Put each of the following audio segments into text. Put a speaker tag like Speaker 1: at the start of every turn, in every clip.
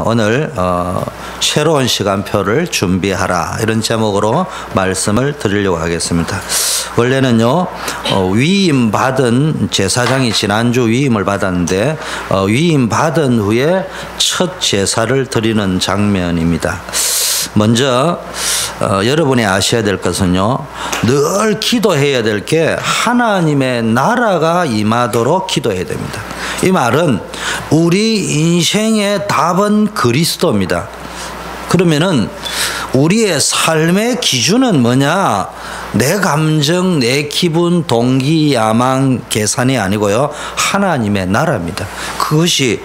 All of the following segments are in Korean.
Speaker 1: 오늘 새로운 시간표를 준비하라 이런 제목으로 말씀을 드리려고 하겠습니다. 원래는요 위임 받은 제사장이 지난주 위임을 받았는데 위임 받은 후에 첫 제사를 드리는 장면입니다. 먼저 여러분이 아셔야 될 것은요, 늘 기도해야 될 게 하나님의 나라가 임하도록 기도해야 됩니다. 이 말은 우리 인생의 답은 그리스도입니다. 그러면은 우리의 삶의 기준은 뭐냐? 내 감정, 내 기분, 동기, 야망, 계산이 아니고요, 하나님의 나라입니다. 그것이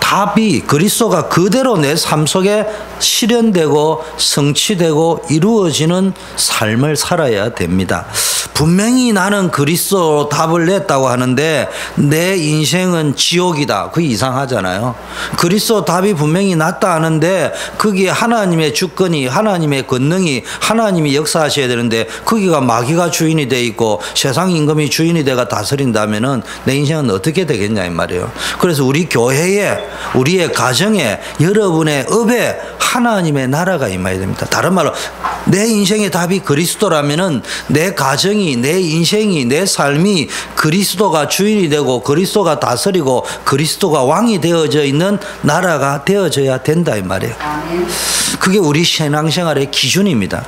Speaker 1: 답이 그리스도가 그대로 내 삶 속에 실현되고 성취되고 이루어지는 삶을 살아야 됩니다. 분명히 나는 그리스도로 답을 냈다고 하는데 내 인생은 지옥이다. 그게 이상하잖아요. 그리스도 답이 분명히 났다 하는데 거기에 하나님의 주권이, 하나님의 권능이, 하나님이 역사하셔야 되는데 거기가 마귀가 주인이 돼 있고 세상 임금이 주인이 돼가 다스린다면은 내 인생은 어떻게 되겠냐 이 말이에요. 그래서 우리 교회에, 우리의 가정에, 여러분의 업에 하나님의 나라가 임해야 됩니다. 다른 말로 내 인생의 답이 그리스도라면은 내 가정이, 내 인생이, 내 삶이 그리스도가 주인이 되고 그리스도가 다스리고 그리스도가 왕이 되어져 있는 나라가 되어져야 된다 이 말이에요. 그게 우리 신앙생활의 기준입니다.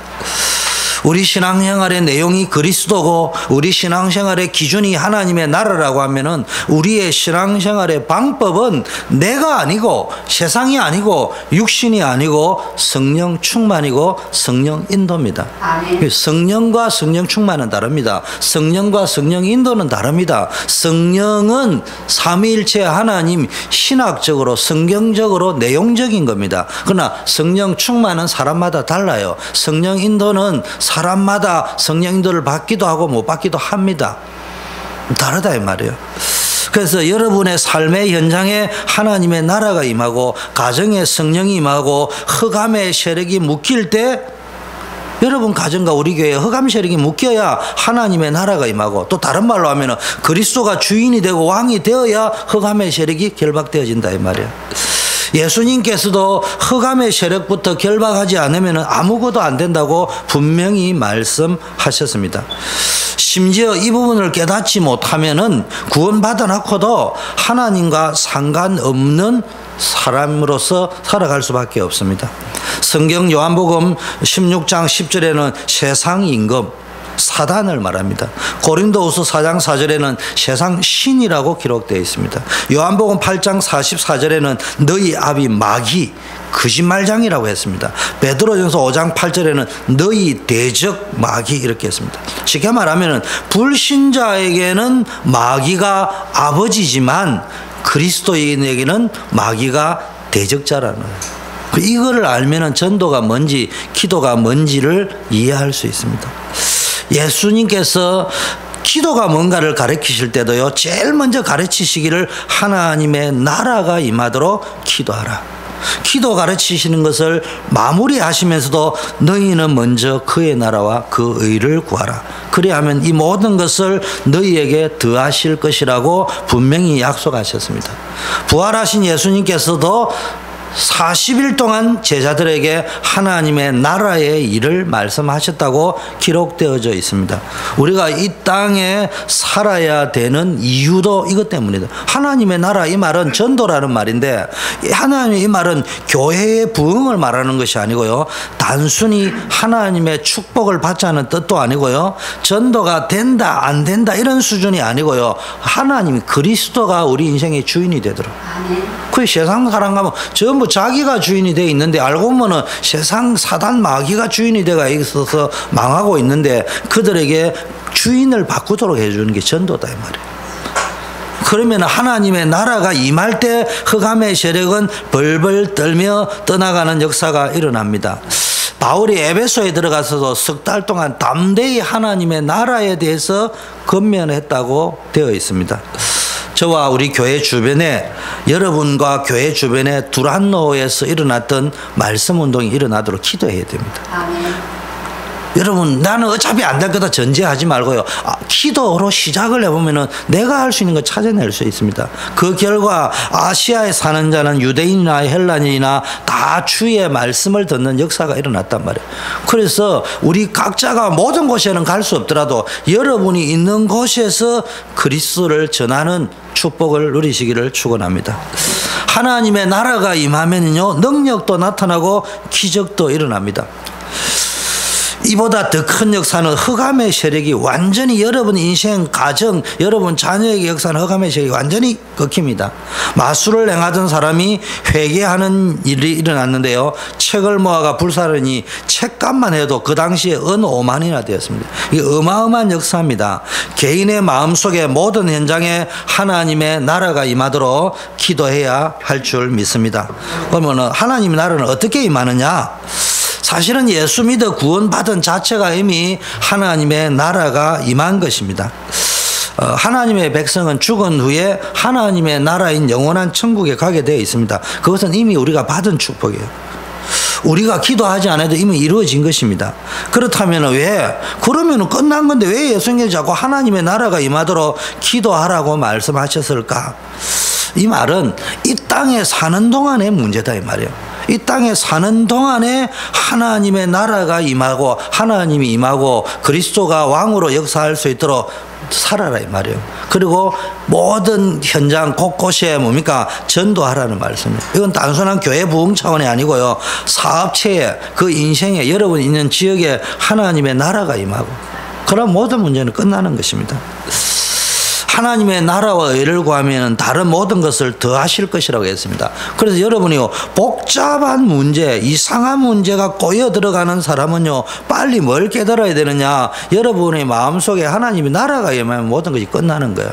Speaker 1: 우리 신앙생활의 내용이 그리스도고 우리 신앙생활의 기준이 하나님의 나라라고 하면은 우리의 신앙생활의 방법은 내가 아니고 세상이 아니고 육신이 아니고 성령 충만이고 성령 인도입니다. 아멘. 성령과 성령 충만은 다릅니다. 성령과 성령 인도는 다릅니다. 성령은 삼위일체 하나님 신학적으로 성경적으로 내용적인 겁니다. 그러나 성령 충만은 사람마다 달라요. 성령 인도는 사람마다 성령 인도를 받기도 하고 못 받기도 합니다. 다르다 이 말이에요. 그래서 여러분의 삶의 현장에 하나님의 나라가 임하고 가정에 성령이 임하고 흑암의 세력이 묶일 때 여러분 가정과 우리 교회에 흑암 세력이 묶여야 하나님의 나라가 임하고, 또 다른 말로 하면은 그리스도가 주인이 되고 왕이 되어야 흑암의 세력이 결박되어진다 이 말이에요. 예수님께서도 흑암의 세력부터 결박하지 않으면 아무것도 안 된다고 분명히 말씀하셨습니다. 심지어 이 부분을 깨닫지 못하면은 구원받아 놓고도 하나님과 상관없는 사람으로서 살아갈 수밖에 없습니다. 성경 요한복음 16장 10절에는 세상 임금 사단을 말합니다. 고린도후서 4장 4절에는 세상 신이라고 기록되어 있습니다. 요한복음 8장 44절에는 너희 아비 마귀 거짓말장이라고 했습니다. 베드로전서 5장 8절에는 너희 대적 마귀 이렇게 했습니다. 쉽게 말하면 불신자에게는 마귀가 아버지지만 그리스도인에게는 마귀가 대적자라는 거예요. 이거를 알면 전도가 뭔지 기도가 뭔지를 이해할 수 있습니다. 예수님께서 기도가 뭔가를 가르치실 때도요, 제일 먼저 가르치시기를 하나님의 나라가 임하도록 기도하라. 기도 가르치시는 것을 마무리하시면서도 너희는 먼저 그의 나라와 그 의를 구하라. 그리하면 이 모든 것을 너희에게 더하실 것이라고 분명히 약속하셨습니다. 부활하신 예수님께서도 40일 동안 제자들에게 하나님의 나라의 일을 말씀하셨다고 기록되어져 있습니다. 우리가 이 땅에 살아야 되는 이유도 이것 때문이다. 하나님의 나라 이 말은 전도라는 말인데, 하나님의 이 말은 교회의 부흥을 말하는 것이 아니고요, 단순히 하나님의 축복을 받자는 뜻도 아니고요, 전도가 된다 안 된다 이런 수준이 아니고요, 하나님 그리스도가 우리 인생의 주인이 되도록. 그 세상 사람 가면 전부 자기가 주인이 되어 있는데 알고 보면은 세상 사단 마귀가 주인이 되어 있어서 망하고 있는데 그들에게 주인을 바꾸도록 해주는 게 전도다 이 말이에요. 그러면 하나님의 나라가 임할 때 흑암의 세력은 벌벌 떨며 떠나가는 역사가 일어납니다. 바울이 에베소에 들어가서도 석 달 동안 담대히 하나님의 나라에 대해서 권면했다고 되어 있습니다. 저와 우리 교회 주변에, 여러분과 교회 주변에 두란노에서 일어났던 말씀 운동이 일어나도록 기도해야 됩니다. 아멘. 여러분 나는 어차피 안 될 거다 전제하지 말고요. 기도로 시작을 해보면은 내가 할 수 있는 거 찾아낼 수 있습니다. 그 결과 아시아에 사는 자는 유대인이나 헬라인이나 다 주의 말씀을 듣는 역사가 일어났단 말이에요. 그래서 우리 각자가 모든 곳에는 갈 수 없더라도 여러분이 있는 곳에서 그리스도를 전하는 축복을 누리시기를 축원합니다. 하나님의 나라가 임하면요 능력도 나타나고 기적도 일어납니다. 이보다 더 큰 역사는 흑암의 세력이 완전히 여러분 인생, 가정, 여러분 자녀에게 역사는 흑암의 세력이 완전히 꺾입니다. 마술을 행하던 사람이 회개하는 일이 일어났는데요. 책을 모아가 불사르니 책값만 해도 그 당시에 은 5만이나 되었습니다. 이게 어마어마한 역사입니다. 개인의 마음속에 모든 현장에 하나님의 나라가 임하도록 기도해야 할 줄 믿습니다. 그러면 하나님의 나라는 어떻게 임하느냐? 사실은 예수 믿어 구원받은 자체가 이미 하나님의 나라가 임한 것입니다. 하나님의 백성은 죽은 후에 하나님의 나라인 영원한 천국에 가게 되어 있습니다. 그것은 이미 우리가 받은 축복이에요. 우리가 기도하지 않아도 이미 이루어진 것입니다. 그렇다면 그러면 끝난 건데 왜 예수님께서 자꾸 하나님의 나라가 임하도록 기도하라고 말씀하셨을까? 이 말은 이 땅에 사는 동안의 문제다 이 말이에요. 이 땅에 사는 동안에 하나님의 나라가 임하고 하나님이 임하고 그리스도가 왕으로 역사할 수 있도록 살아라 이 말이에요. 그리고 모든 현장 곳곳에 뭡니까? 전도하라는 말씀이에요. 이건 단순한 교회 부흥 차원이 아니고요. 사업체에 그 인생에 여러분 있는 지역에 하나님의 나라가 임하고 그럼 모든 문제는 끝나는 것입니다. 하나님의 나라와 의를 구하면 다른 모든 것을 더하실 것이라고 했습니다. 그래서 여러분이요 복잡한 문제, 이상한 문제가 꼬여 들어가는 사람은요 빨리 뭘 깨달아야 되느냐? 여러분의 마음속에 하나님의 나라가 임하면 모든 것이 끝나는 거예요.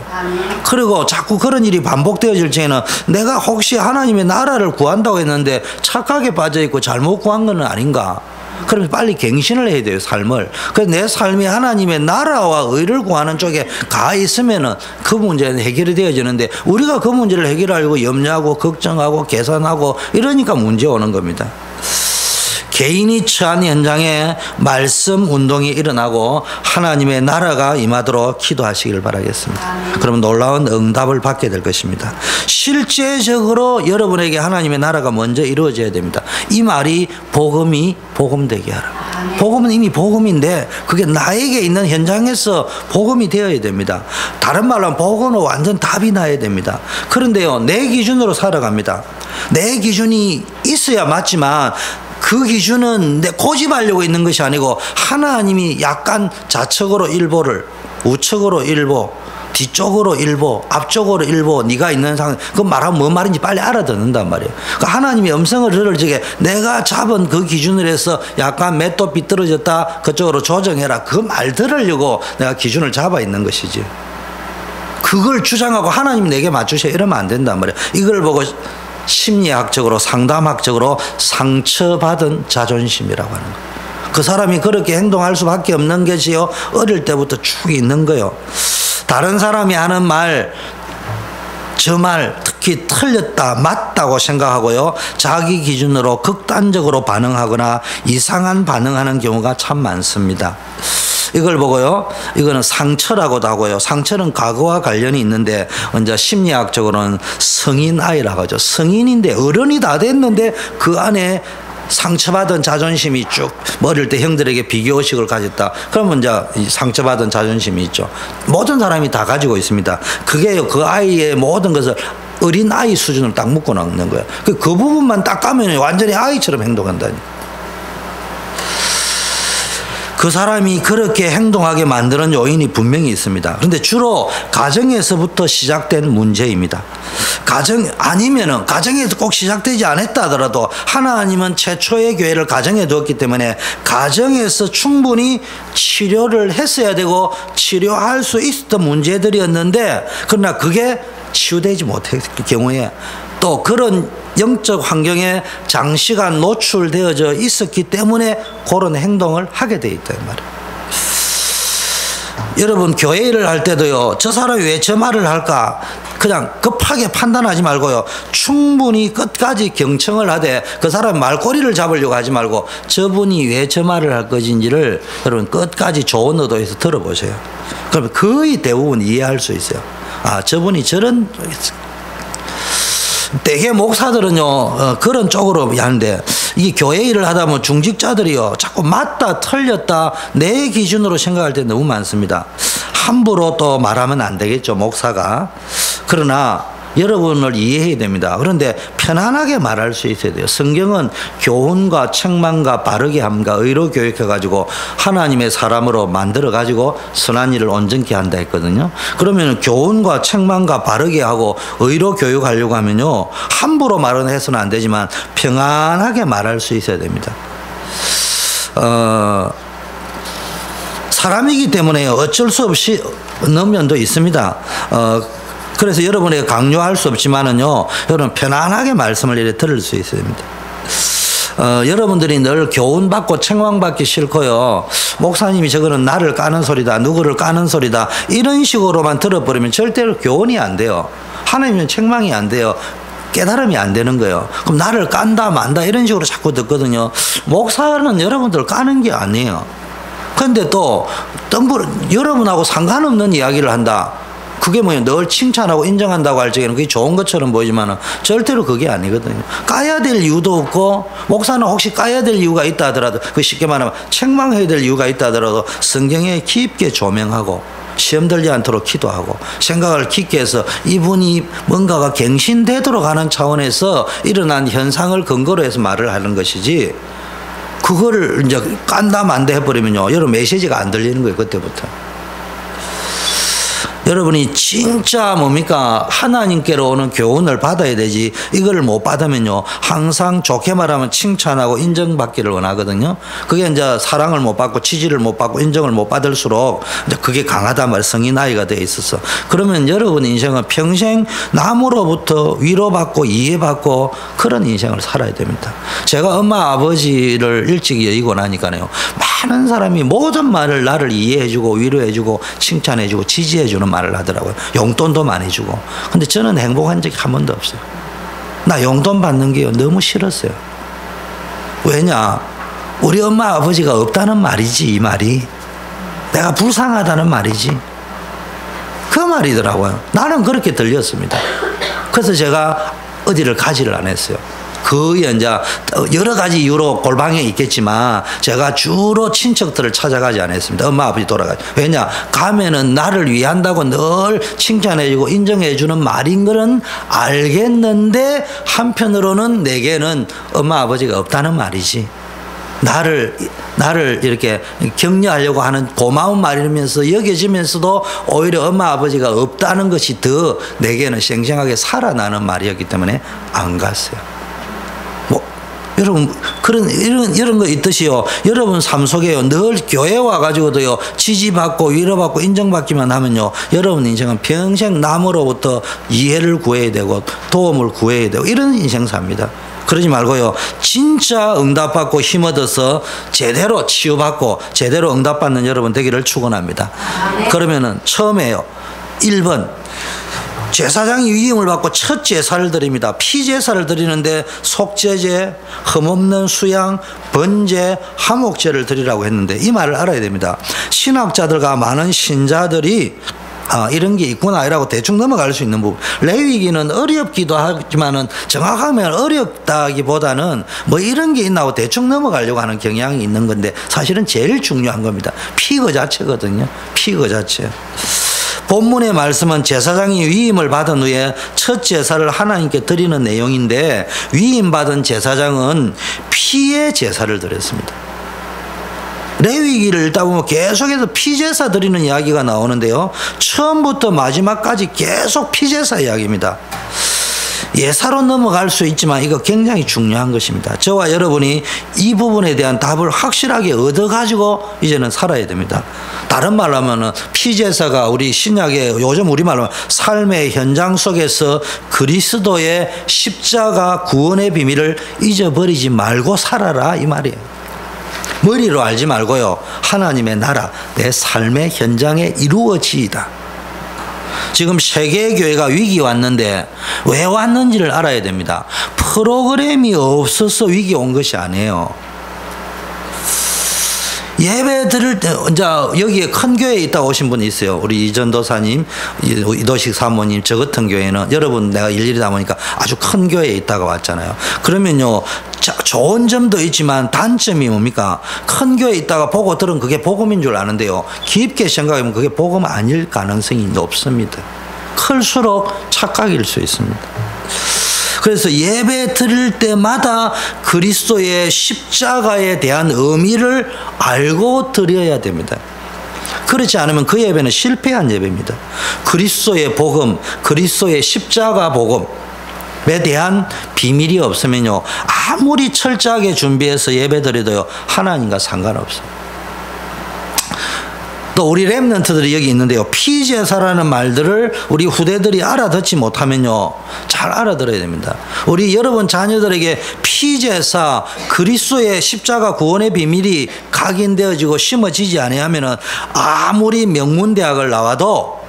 Speaker 1: 그리고 자꾸 그런 일이 반복되어질 적에는 내가 혹시 하나님의 나라를 구한다고 했는데 착각에 빠져 있고 잘못 구한 건 아닌가? 그럼 빨리 갱신을 해야 돼요, 삶을. 그래서 내 삶이 하나님의 나라와 의를 구하는 쪽에 가 있으면은 그 문제는 해결이 되어지는데 우리가 그 문제를 해결하려고 염려하고 걱정하고 계산하고 이러니까 문제 오는 겁니다. 개인이 처한 현장에 말씀 운동이 일어나고 하나님의 나라가 임하도록 기도하시길 바라겠습니다. 그러면 놀라운 응답을 받게 될 것입니다. 실제적으로 여러분에게 하나님의 나라가 먼저 이루어져야 됩니다. 이 말이 복음이 복음되게 하라. 복음은 이미 복음인데 그게 나에게 있는 현장에서 복음이 되어야 됩니다. 다른 말로 하면 복음은 완전 답이 나야 됩니다. 그런데요 내 기준으로 살아갑니다. 내 기준이 있어야 맞지만 그 기준은 내 고집하려고 있는 것이 아니고 하나님이 약간 좌측으로 일보를 우측으로 일보 뒤쪽으로 일보 앞쪽으로 일보 네가 있는 상황 그 말하면 뭔 말인지 빨리 알아듣는단 말이에요. 그러니까 하나님이 음성을 들을 적에 내가 잡은 그 기준을 해서 약간 맷도 삐뚤어졌다 그쪽으로 조정해라 그 말 들으려고 내가 기준을 잡아 있는 것이지. 그걸 주장하고 하나님 내게 맞추셔 이러면 안 된단 말이에요. 이걸 보고 심리학적으로 상담학적으로 상처받은 자존심이라고 하는 거예요. 그 사람이 그렇게 행동할 수밖에 없는 것이요 어릴 때부터 쭉 있는 거예요. 다른 사람이 하는 말, 저 말 특히 틀렸다 맞다고 생각하고요 자기 기준으로 극단적으로 반응하거나 이상한 반응하는 경우가 참 많습니다. 이걸 보고요 이거는 상처라고도 하고요 상처는 과거와 관련이 있는데 먼저 심리학적으로는 성인 아이라고 하죠. 성인인데 어른이 다 됐는데 그 안에 상처받은 자존심이 쭉 어릴 때 형들에게 비교의식을 가졌다. 그러면 이제 상처받은 자존심이 있죠. 모든 사람이 다 가지고 있습니다. 그게 그 아이의 모든 것을 어린 아이 수준으로 딱 묶어 놓는 거예요. 그 부분만 딱 까면 완전히 아이처럼 행동한다니까. 그 사람이 그렇게 행동하게 만드는 요인이 분명히 있습니다. 그런데 주로 가정에서부터 시작된 문제입니다. 아니면은 가정에서 꼭 시작되지 않았다 하더라도 하나님은 최초의 교회를 가정에 두었기 때문에 가정에서 충분히 치료를 했어야 되고 치료할 수 있었던 문제들이었는데 그러나 그게 치유되지 못했을 경우에 또 그런 영적 환경에 장시간 노출되어져 있었기 때문에 그런 행동을 하게 돼 있다 이 말이에요. 여러분 교회 일을 할 때도요, 저 사람이 왜 저 말을 할까 그냥 급하게 판단하지 말고요, 충분히 끝까지 경청을 하되 그 사람 말꼬리를 잡으려고 하지 말고 저분이 왜 저 말을 할 것인지를 여러분 끝까지 좋은 의도에서 들어보세요. 그러면 거의 대부분 이해할 수 있어요. 아, 저분이 저런. 대개 목사들은요 그런 쪽으로 하는데, 이 교회 일을 하다 보면 중직자들이요 자꾸 맞다 틀렸다 내 기준으로 생각할 때 너무 많습니다. 함부로 또 말하면 안 되겠죠, 목사가. 그러나 여러분을 이해해야 됩니다. 그런데 편안하게 말할 수 있어야 돼요. 성경은 교훈과 책망과 바르게 함과 의로 교육해가지고 하나님의 사람으로 만들어가지고 선한 일을 온전케 한다 했거든요. 그러면 교훈과 책망과 바르게 하고 의로 교육하려고 하면요, 함부로 말은 해서는 안 되지만 평안하게 말할 수 있어야 됩니다. 사람이기 때문에 어쩔 수 없이 없는 면도 있습니다. 그래서 여러분에게 강요할 수 없지만은요, 여러분 편안하게 말씀을 이렇게 들을 수 있습니다. 여러분들이 늘 교훈받고 책망받기 싫고요, 목사님이 저거는 나를 까는 소리다, 누구를 까는 소리다, 이런 식으로만 들어버리면 절대로 교훈이 안 돼요. 하나님은 책망이 안 돼요. 깨달음이 안 되는 거예요. 그럼 나를 깐다 만다 이런 식으로 자꾸 듣거든요. 목사는 여러분들 까는 게 아니에요. 그런데 또 여러분하고 상관없는 이야기를 한다. 그게 뭐예요? 늘 칭찬하고 인정한다고 할 적에는 그게 좋은 것처럼 보이지만 절대로 그게 아니거든요. 까야 될 이유도 없고, 목사는 혹시 까야 될 이유가 있다 하더라도, 그 쉽게 말하면 책망해야 될 이유가 있다 하더라도 성경에 깊게 조명하고 시험 들지 않도록 기도하고 생각을 깊게 해서 이분이 뭔가가 갱신되도록 하는 차원에서 일어난 현상을 근거로 해서 말을 하는 것이지, 그거를 이제 깐다 만다 해버리면요, 여러분 메시지가 안 들리는 거예요, 그때부터. 여러분이 진짜 뭡니까? 하나님께로 오는 교훈을 받아야 되지, 이걸 못 받으면요, 항상 좋게 말하면 칭찬하고 인정받기를 원하거든요. 그게 이제 사랑을 못 받고 지지를 못 받고 인정을 못 받을수록 이제 그게 강하단 말이에요. 성이 나이가 돼 있어서. 그러면 여러분 인생은 평생 남으로부터 위로받고 이해받고 그런 인생을 살아야 됩니다. 제가 엄마 아버지를 일찍 여의고 나니까요, 많은 사람이 모든 말을 나를 이해해주고 위로해주고 칭찬해주고 지지해주는 말을 하더라고요. 용돈도 많이 주고. 근데 저는 행복한 적이 한 번도 없어요. 나 용돈 받는 게 너무 싫었어요. 왜냐? 우리 엄마 아버지가 없다는 말이지, 이 말이. 내가 불쌍하다는 말이지. 그 말이더라고요. 나는 그렇게 들렸습니다. 그래서 제가 어디를 가지를 안 했어요. 거의 이제 여러 가지 이유로 골방에 있겠지만 제가 주로 친척들을 찾아가지 않았습니다. 엄마 아버지 돌아가지. 왜냐? 가면은 나를 위한다고 늘 칭찬해주고 인정해주는 말인 거는 알겠는데, 한편으로는 내게는 엄마 아버지가 없다는 말이지, 나를 이렇게 격려하려고 하는 고마운 말이면서 여겨지면서도 오히려 엄마 아버지가 없다는 것이 더 내게는 생생하게 살아나는 말이었기 때문에 안 갔어요. 여러분, 이런 거 있듯이요, 여러분 삶 속에요, 늘 교회 와가지고도요, 지지받고 위로받고 인정받기만 하면요, 여러분 인생은 평생 남으로부터 이해를 구해야 되고 도움을 구해야 되고 이런 인생 삽니다. 그러지 말고요, 진짜 응답받고 힘 얻어서 제대로 치유받고 제대로 응답받는 여러분 되기를 축원합니다. 그러면은 처음에요, 1번 제사장이 위임을 받고 첫 제사를 드립니다. 피제사를 드리는데 속죄제, 흠없는 수양, 번제, 화목제를 드리라고 했는데 이 말을 알아야 됩니다. 신학자들과 많은 신자들이 이런 게 있구나 이라고 대충 넘어갈 수 있는 부분. 레위기는 어렵기도 하지만은 정확하면 어렵다기보다는 뭐 이런 게 있나 하고 대충 넘어가려고 하는 경향이 있는 건데, 사실은 제일 중요한 겁니다. 피 그 자체거든요. 피 그 자체. 본문의 말씀은 제사장이 위임을 받은 후에 첫 제사를 하나님께 드리는 내용인데, 위임받은 제사장은 피의 제사를 드렸습니다. 레위기를 읽다 보면 계속해서 피제사 드리는 이야기가 나오는데요, 처음부터 마지막까지 계속 피제사 이야기입니다. 예사로 넘어갈 수 있지만 이거 굉장히 중요한 것입니다. 저와 여러분이 이 부분에 대한 답을 확실하게 얻어가지고 이제는 살아야 됩니다. 다른 말로 하면 피제사가 우리 신약의 요즘 우리말로 삶의 현장 속에서 그리스도의 십자가 구원의 비밀을 잊어버리지 말고 살아라 이 말이에요. 머리로 알지 말고요. 하나님의 나라, 내 삶의 현장에 이루어지이다. 지금 세계교회가 위기 왔는데 왜 왔는지를 알아야 됩니다. 프로그램이 없어서 위기 온 것이 아니에요. 예배 드릴 때, 이제 여기에 큰 교회에 있다 오신 분이 있어요. 우리 이전도사님, 이도식 사모님, 저 같은 교회는 여러분 내가 일일이 다 보니까 아주 큰 교회에 있다가 왔잖아요. 그러면요, 좋은 점도 있지만 단점이 뭡니까? 큰 교회에 있다가 보고 들은 그게 복음인 줄 아는데요. 깊게 생각하면 그게 복음 아닐 가능성이 높습니다. 클수록 착각일 수 있습니다. 그래서 예배 드릴 때마다 그리스도의 십자가에 대한 의미를 알고 드려야 됩니다. 그렇지 않으면 그 예배는 실패한 예배입니다. 그리스도의 복음, 그리스도의 십자가 복음에 대한 비밀이 없으면요, 아무리 철저하게 준비해서 예배 드려도요, 하나님과 상관없어요. 또 우리 렘넌트들이 여기 있는데요, 피제사라는 말들을 우리 후대들이 알아듣지 못하면요, 잘 알아들어야 됩니다. 우리 여러분 자녀들에게 피제사, 그리스도의 십자가 구원의 비밀이 각인되어지고 심어지지 아니하면은 아무리 명문대학을 나와도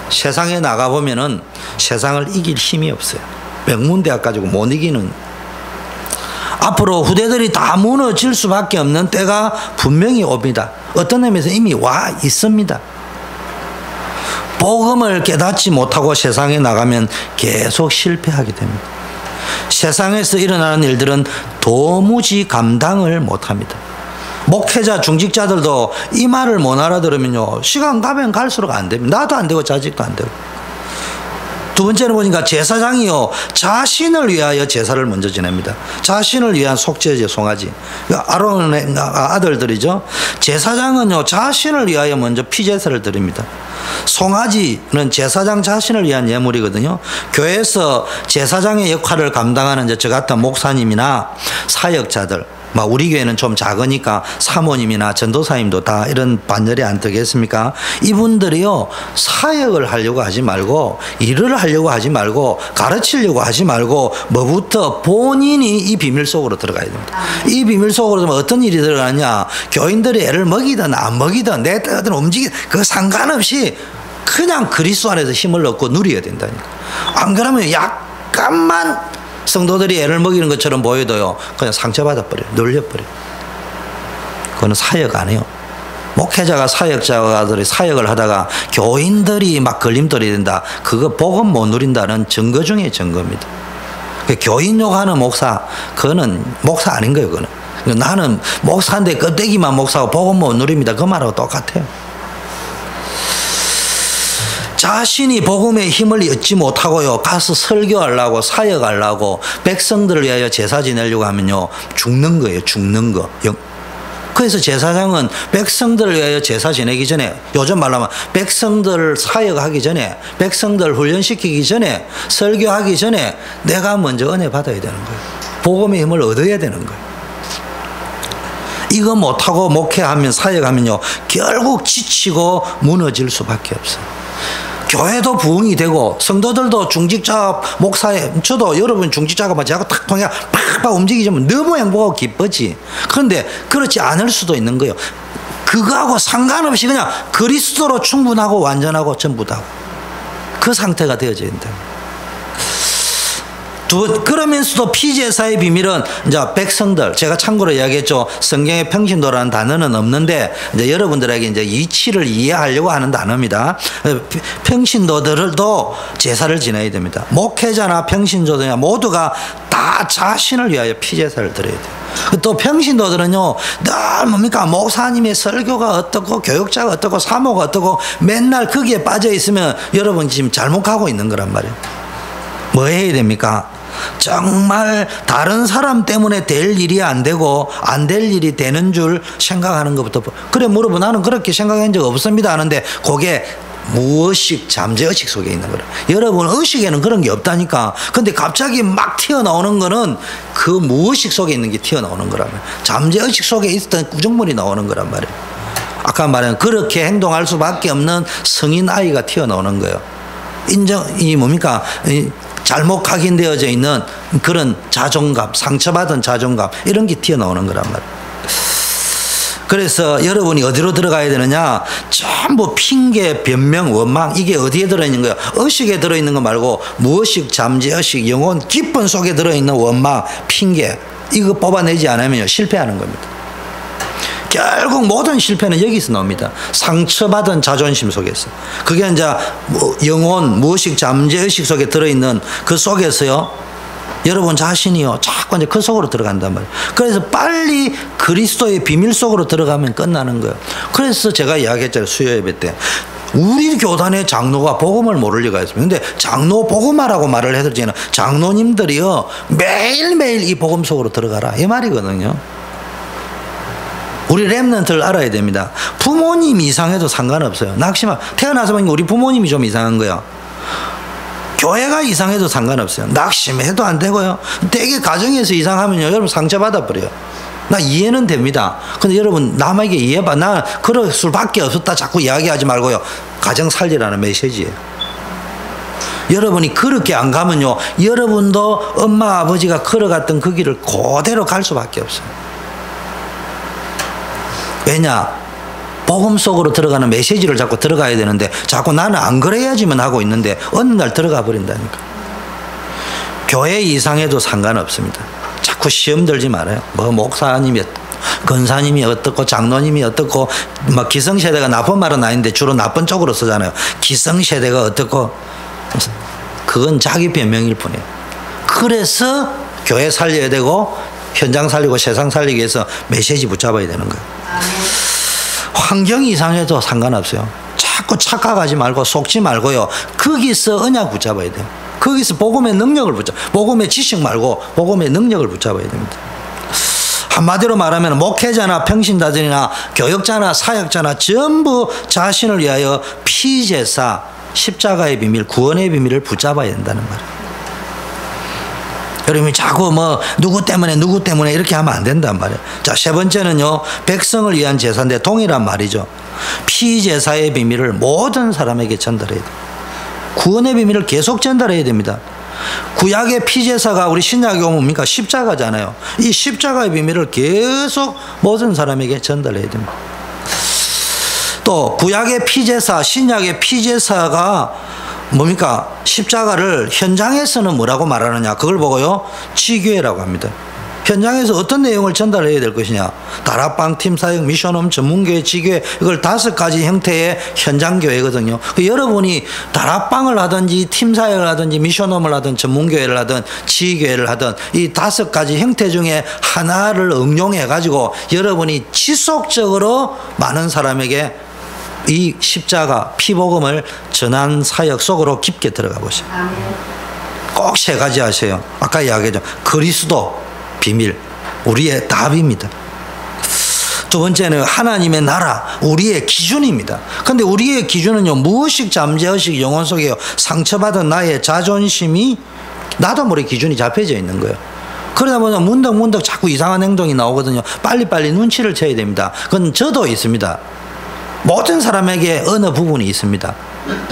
Speaker 1: 세상에 나가보면은 세상을 이길 힘이 없어요. 명문대학 가지고 못 이기는. 앞으로 후대들이 다 무너질 수밖에 없는 때가 분명히 옵니다. 어떤 의미에서 이미 와 있습니다. 복음을 깨닫지 못하고 세상에 나가면 계속 실패하게 됩니다. 세상에서 일어나는 일들은 도무지 감당을 못합니다. 목회자, 중직자들도 이 말을 못 알아들으면요, 시간 가면 갈수록 안 됩니다. 나도 안 되고 자식도 안 되고. 두 번째는 보니까 제사장이요, 자신을 위하여 제사를 먼저 지냅니다. 자신을 위한 속죄제, 송아지. 아론의 아들들이죠. 제사장은요, 자신을 위하여 먼저 피제사를 드립니다. 송아지는 제사장 자신을 위한 예물이거든요. 교회에서 제사장의 역할을 감당하는 저 같은 목사님이나 사역자들, 우리 교회는 좀 작으니까 사모님이나 전도사님도 다 이런 반열에 안 뜨겠습니까? 이분들이요, 사역을 하려고 하지 말고, 일을 하려고 하지 말고, 가르치려고 하지 말고, 뭐부터 본인이 이 비밀 속으로 들어가야 됩니다. 이 비밀 속으로 들어가면 어떤 일이 들어가냐? 교인들이 애를 먹이든 안 먹이든 내 뜻대로 움직이든 그 상관없이 그냥 그리스도 안에서 힘을 얻고 누려야 된다니까. 안 그러면 약간만 성도들이 애를 먹이는 것처럼 보여도요, 그냥 상처받아버려요. 놀려버려요. 그거는 사역 안 해요. 목회자가 사역자들이 사역을 하다가 교인들이 막 걸림돌이 된다. 그거 복음 못 누린다는 증거 중에 증거입니다. 교인 욕하는 목사, 그거는 목사 아닌 거예요. 그거는. 나는 목사인데 껍데기만 목사고 복음 못 누립니다. 그 말하고 똑같아요. 자신이 복음의 힘을 얻지 못하고요, 가서 설교하려고 사역하려고 백성들을 위하여 제사 지내려고 하면요, 죽는 거예요. 죽는 거. 그래서 제사장은 백성들을 위하여 제사 지내기 전에, 요즘 말로 하면 백성들을 사역하기 전에, 백성들을 훈련시키기 전에, 설교하기 전에 내가 먼저 은혜 받아야 되는 거예요. 복음의 힘을 얻어야 되는 거예요. 이거 못하고 목회하면, 사역하면요, 결국 지치고 무너질 수밖에 없어요. 교회도 부흥이 되고 성도들도 중직자 목사에, 저도 여러분 중직자가 막 제하고 탁 통해 팍팍 움직이면 너무 행복하고 기쁘지. 그런데 그렇지 않을 수도 있는 거예요. 그거하고 상관없이 그냥 그리스도로 충분하고 완전하고 전부 다 그 상태가 되어져야 된다. 그러면서도 피제사의 비밀은 이제 백성들, 제가 참고로 이야기했죠. 성경에 평신도라는 단어는 없는데 이제 여러분들에게 이제 이치를 이해하려고 하는 단어입니다. 평신도들도 제사를 지내야 됩니다. 목회자나 평신도들이나 모두가 다 자신을 위하여 피제사를 드려야 돼요. 또 평신도들은요, 늘 뭡니까? 목사님의 설교가 어떻고 교육자가 어떻고 사모가 어떻고 맨날 거기에 빠져 있으면 여러분 지금 잘못 가고 있는 거란 말이에요. 뭐 해야 됩니까? 정말 다른 사람 때문에 될 일이 안 되고 안 될 일이 되는 줄 생각하는 것부터, 그래 물어보, 나는 그렇게 생각한 적 없습니다 하는데 그게 무의식, 잠재의식 속에 있는 거예요. 여러분 의식에는 그런 게 없다니까. 근데 갑자기 막 튀어나오는 거는 그 무의식 속에 있는 게 튀어나오는 거라면, 잠재의식 속에 있었던 구정물이 나오는 거란 말이에요. 아까 말한 그렇게 행동할 수밖에 없는 성인 아이가 튀어나오는 거예요. 이 뭡니까? 잘못 각인되어져 있는 그런 자존감, 상처받은 자존감, 이런 게 튀어나오는 거란 말이에요. 그래서 여러분이 어디로 들어가야 되느냐? 전부 핑계, 변명, 원망 이게 어디에 들어있는 거예요? 의식에 들어있는 거 말고 무의식, 잠재, 의식, 영혼 깊은 속에 들어있는 원망, 핑계 이거 뽑아내지 않으면 실패하는 겁니다. 결국 모든 실패는 여기서 나옵니다. 상처받은 자존심 속에서. 그게 이제 영혼, 무의식, 잠재, 의식 속에 들어있는 그 속에서요. 여러분 자신이요. 자꾸 이제 그 속으로 들어간단 말이에요. 그래서 빨리 그리스도의 비밀 속으로 들어가면 끝나는 거예요. 그래서 제가 이야기했잖아요. 수요 예배 때. 우리 교단의 장로가 복음을 모를 리가 있습니다. 근데 장로 복음하라고 말을 해도 저는 장로님들이요. 매일매일 이 복음 속으로 들어가라. 이 말이거든요. 우리 렘넌트를 알아야 됩니다. 부모님 이상해도 상관없어요. 낙심하 태어나서 보니까 우리 부모님이 좀 이상한 거야. 교회가 이상해도 상관없어요. 낙심해도 안 되고요. 되게 가정에서 이상하면요. 여러분 상처받아 버려요. 나 이해는 됩니다. 근데 여러분 남에게 이해봐. 나 그럴 수밖에 없었다 자꾸 이야기하지 말고요. 가정 살리라는 메시지예요. 여러분이 그렇게 안 가면요. 여러분도 엄마 아버지가 걸어갔던 그 길을 그대로 갈 수밖에 없어요. 왜냐? 복음 속으로 들어가는 메시지를 자꾸 들어가야 되는데 자꾸 나는 안 그래야지만 하고 있는데 어느 날 들어가 버린다니까. 교회 이상해도 상관없습니다. 자꾸 시험 들지 말아요. 뭐 목사님이 권사님이 어떻고 장로님이 어떻고 막 기성세대가 나쁜 말은 아닌데 주로 나쁜 쪽으로 쓰잖아요. 기성세대가 어떻고 그건 자기 변명일 뿐이에요. 그래서 교회 살려야 되고 현장 살리고 세상 살리기 위해서 메시지 붙잡아야 되는 거예요. 환경이 이상해도 상관없어요. 자꾸 착각하지 말고 속지 말고요. 거기서 언약 붙잡아야 돼요. 거기서 복음의 능력을 복음의 지식 말고 복음의 능력을 붙잡아야 됩니다. 한마디로 말하면 목회자나 평신자들이나 교역자나 사역자나 전부 자신을 위하여 피제사, 십자가의 비밀, 구원의 비밀을 붙잡아야 된다는 말이에요. 여러분이 자꾸 뭐 누구 때문에 이렇게 하면 안 된단 말이에요. 자, 세 번째는요. 백성을 위한 제사인데 동일한 말이죠. 피제사의 비밀을 모든 사람에게 전달해야 돼요. 구원의 비밀을 계속 전달해야 됩니다. 구약의 피제사가 우리 신약에 오면 뭡니까? 십자가잖아요. 이 십자가의 비밀을 계속 모든 사람에게 전달해야 됩니다. 또 구약의 피제사, 신약의 피제사가 뭡니까? 십자가를 현장에서는 뭐라고 말하느냐? 그걸 보고요. 지교회라고 합니다. 현장에서 어떤 내용을 전달해야 될 것이냐? 다락방, 팀사역, 미션홈, 전문교회, 지교회 이걸 5가지 형태의 현장교회거든요. 여러분이 다락방을 하든지 팀사역을 하든지 미션홈을 하든 전문교회를 하든 지교회를 하든 이 5가지 형태 중에 하나를 응용해 가지고 여러분이 지속적으로 많은 사람에게 이 십자가 피복음을 전한 사역 속으로 깊게 들어가 보세요. 꼭 3가지 하세요. 아까 이야기했죠. 그리스도 비밀 우리의 답입니다. 두 번째는 하나님의 나라 우리의 기준입니다. 그런데 우리의 기준은요. 무의식, 잠재의식, 영혼 속에 상처받은 나의 자존심이 나도 모르게 기준이 잡혀져 있는 거예요. 그러다 보면 문득문득 자꾸 이상한 행동이 나오거든요. 빨리빨리 눈치를 채야 됩니다. 그건 저도 있습니다. 모든 사람에게 어느 부분이 있습니다.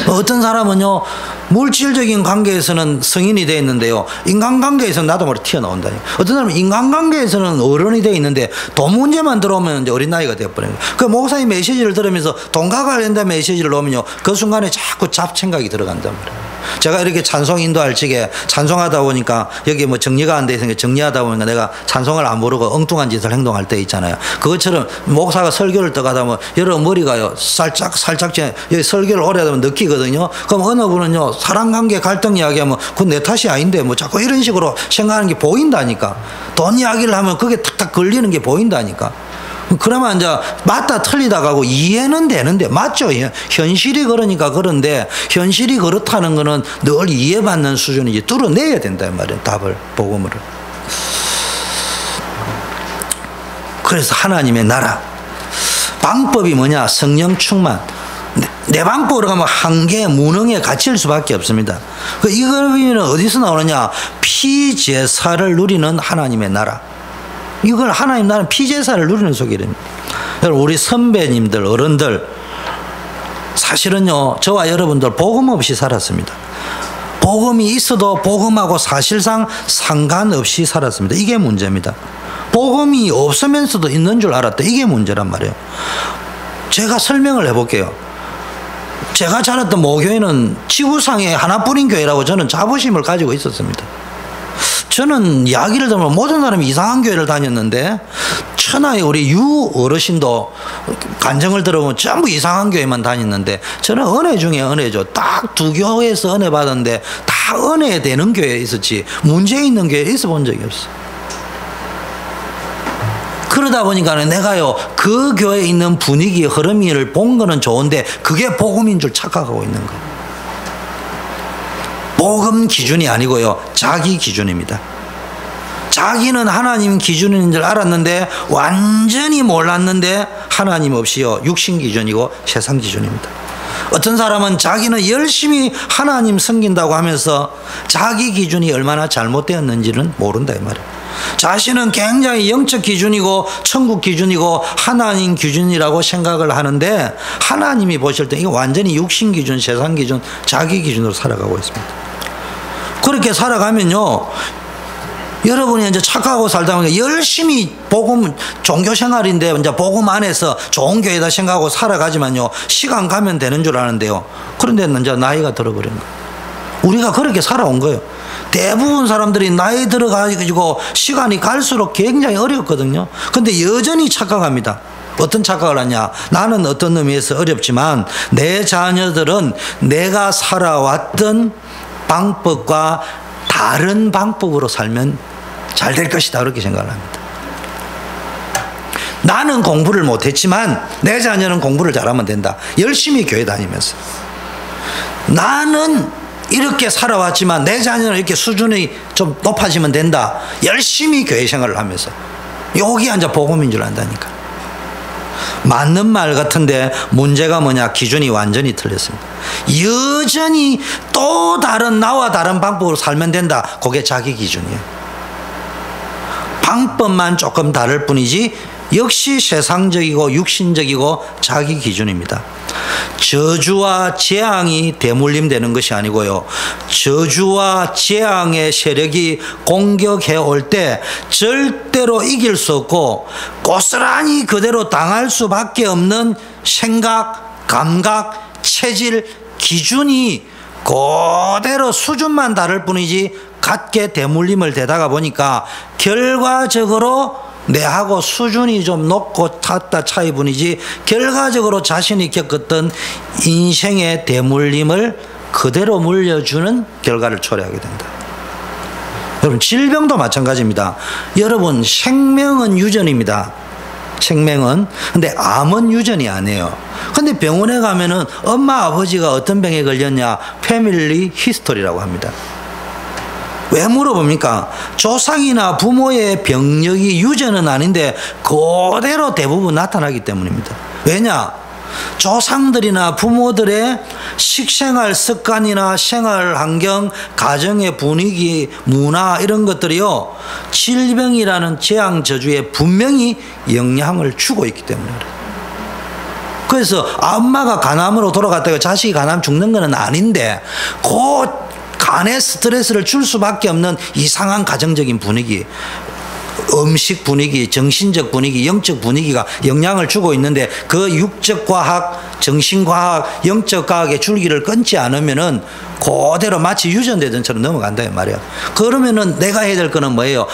Speaker 1: 어떤 사람은요 물질적인 관계에서는 성인이 되어 있는데요 인간관계에서는 나도 모르게 튀어나온다니까. 어떤 사람은 인간관계에서는 어른이 되어 있는데 돈 문제만 들어오면 이제 어린 나이가 되어버려요. 그 목사님 메시지를 들으면서 돈과 관련된 메시지를 넣으면요 그 순간에 자꾸 잡생각이 들어간단 말이에요. 제가 이렇게 찬송 인도할 적에 찬송하다 보니까 여기 뭐 정리가 안 돼 있으니까 정리하다 보니까 내가 찬송을 안 부르고 엉뚱한 짓을 행동할 때 있잖아요. 그것처럼 목사가 설교를 떠가다 보면 여러분 머리가요 살짝 여기 설교를 오래 하다 보면 느끼거든요. 그럼 어느 분은요 사랑관계 갈등 이야기하면 그건 내 탓이 아닌데 뭐 자꾸 이런 식으로 생각하는 게 보인다니까. 돈 이야기를 하면 그게 탁탁 걸리는 게 보인다니까. 그러면 이제 맞다 틀리다 가고 이해는 되는데 맞죠. 현실이 그러니까 그런데 현실이 그렇다는 거는 늘 이해받는 수준을 이제 뚫어내야 된단 말이에요. 답을 복음을. 그래서 하나님의 나라 방법이 뭐냐? 성령 충만. 내 방법으로 가면 한계, 무능에 갇힐 수밖에 없습니다. 이거는 어디서 나오느냐? 피제사를 누리는 하나님의 나라. 이걸 하나님 나라는 피제사를 누리는 속이랍니다. 여러분 우리 선배님들 어른들 사실은요 저와 여러분들 복음 없이 살았습니다. 복음이 있어도 복음하고 사실상 상관없이 살았습니다. 이게 문제입니다. 복음이 없으면서도 있는 줄 알았다. 이게 문제란 말이에요. 제가 설명을 해볼게요. 제가 자랐던 모교회는 지구상에 하나뿐인 교회라고 저는 자부심을 가지고 있었습니다. 저는 이야기를 들으면 모든 사람이 이상한 교회를 다녔는데 천하의 우리 유 어르신도 간증을 들어보면 전부 이상한 교회만 다녔는데 저는 은혜 중에 은혜죠. 딱 두 교회에서 은혜 받았는데 다 은혜 되는 교회에 있었지 문제 있는 교회에 있어 본 적이 없어. 그러다 보니까 내가요 그 교회에 있는 분위기 흐름을 본 거는 좋은데 그게 복음인 줄 착각하고 있는 거예요. 복음 기준이 아니고요 자기 기준입니다. 자기는 하나님 기준인 줄 알았는데 완전히 몰랐는데 하나님 없이요 육신 기준이고 세상 기준입니다. 어떤 사람은 자기는 열심히 하나님 섬긴다고 하면서 자기 기준이 얼마나 잘못되었는지는 모른다 이 말이에요. 자신은 굉장히 영적 기준이고 천국 기준이고 하나님 기준이라고 생각을 하는데 하나님이 보실 때 이거 완전히 육신 기준, 세상 기준, 자기 기준으로 살아가고 있습니다. 그렇게 살아가면요 여러분이 이제 착하고 살다 보니까 열심히 복음, 종교 생활인데 이제 복음 안에서 좋은 교회다 생각하고 살아가지만요 시간 가면 되는 줄 아는데요. 그런데 이제 나이가 들어버린 거예요. 우리가 그렇게 살아온 거예요. 대부분 사람들이 나이 들어가지고 시간이 갈수록 굉장히 어렵거든요. 근데 여전히 착각합니다. 어떤 착각을 하냐. 나는 어떤 의미에서 어렵지만 내 자녀들은 내가 살아왔던 방법과 다른 방법으로 살면 잘 될 것이다 그렇게 생각을 합니다. 나는 공부를 못했지만 내 자녀는 공부를 잘하면 된다. 열심히 교회 다니면서 나는 이렇게 살아왔지만 내 자녀는 이렇게 수준이 좀 높아지면 된다. 열심히 교회 생활을 하면서 여기 앉아 복음인 줄 안다니까. 맞는 말 같은데 문제가 뭐냐. 기준이 완전히 틀렸습니다. 여전히 또 다른 나와 다른 방법으로 살면 된다. 그게 자기 기준이에요. 방법만 조금 다를 뿐이지 역시 세상적이고 육신적이고 자기 기준입니다. 저주와 재앙이 대물림 되는 것이 아니고요. 저주와 재앙의 세력이 공격해 올 때 절대로 이길 수 없고 고스란히 그대로 당할 수밖에 없는 생각, 감각, 체질, 기준이 그대로 수준만 다를 뿐이지 같게 대물림을 대다가 보니까 결과적으로 내하고 수준이 좀 높고 탔다 차이 뿐이지 결과적으로 자신이 겪었던 인생의 대물림을 그대로 물려주는 결과를 초래하게 된다. 여러분 질병도 마찬가지입니다. 여러분 생명은 유전입니다. 생명은. 근데 암은 유전이 아니에요. 근데 병원에 가면은 엄마 아버지가 어떤 병에 걸렸냐 패밀리 히스토리라고 합니다. 왜 물어봅니까? 조상이나 부모의 병력이 유전은 아닌데 그대로 대부분 나타나기 때문입니다. 왜냐? 조상들이나 부모들의 식생활 습관이나 생활 환경, 가정의 분위기, 문화 이런 것들이요 질병이라는 재앙 저주에 분명히 영향을 주고 있기 때문에 그래요. 그래서 엄마가 간암으로 돌아갔다가 자식이 간암 죽는 건 아닌데 그 간에 스트레스를 줄 수밖에 없는 이상한 가정적인 분위기, 음식 분위기, 정신적 분위기, 영적 분위기가 영향을 주고 있는데 그 육적 과학, 정신 과학, 영적 과학의 줄기를 끊지 않으면은 그대로 마치 유전되던 처럼 넘어간다 이 말이에요. 그러면은 내가 해야 될 거는 뭐예요?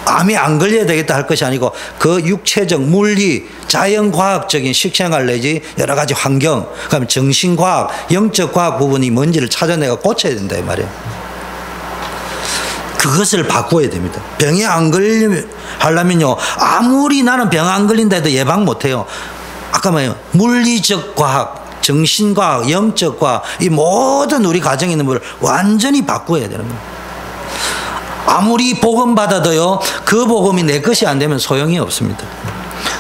Speaker 1: 암이 안 걸려야 되겠다 할 것이 아니고 그 육체적 물리 자연과학적인 식생활 내지 여러 가지 환경 그다음에 정신과학 영적과학 부분이 뭔지를 찾아내가 고쳐야 된다 이 말이에요. 그것을 바꿔야 됩니다. 병에 안 걸리려면요 아무리 나는 병 안 걸린다 해도 예방 못해요. 아까 뭐예요 물리적 과학 정신과학 영적과학 이 모든 우리 가정에 있는 것을 완전히 바꿔야 되는 거예요. 아무리 복음 받아도요 그 복음이 내 것이 안 되면 소용이 없습니다.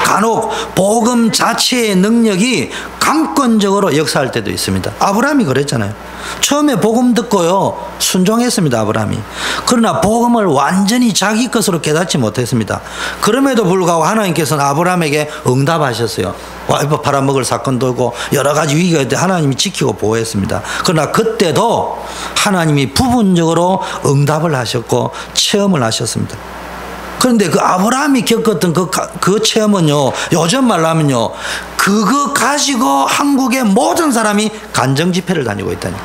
Speaker 1: 간혹 복음 자체의 능력이 강권적으로 역사할 때도 있습니다. 아브라함이 그랬잖아요. 처음에 복음 듣고요 순종했습니다. 아브라함이. 그러나 복음을 완전히 자기 것으로 깨닫지 못했습니다. 그럼에도 불구하고 하나님께서는 아브라함에게 응답하셨어요. 와이프 팔아먹을 사건도 있고 여러 가지 위기가 있을 때 하나님이 지키고 보호했습니다. 그러나 그때도 하나님이 부분적으로 응답을 하셨고 체험을 하셨습니다. 그런데 그 아브라함이 겪었던 그 체험은요, 요즘 말로 하면요, 그거 가지고 한국의 모든 사람이 간정 집회를 다니고 있다니.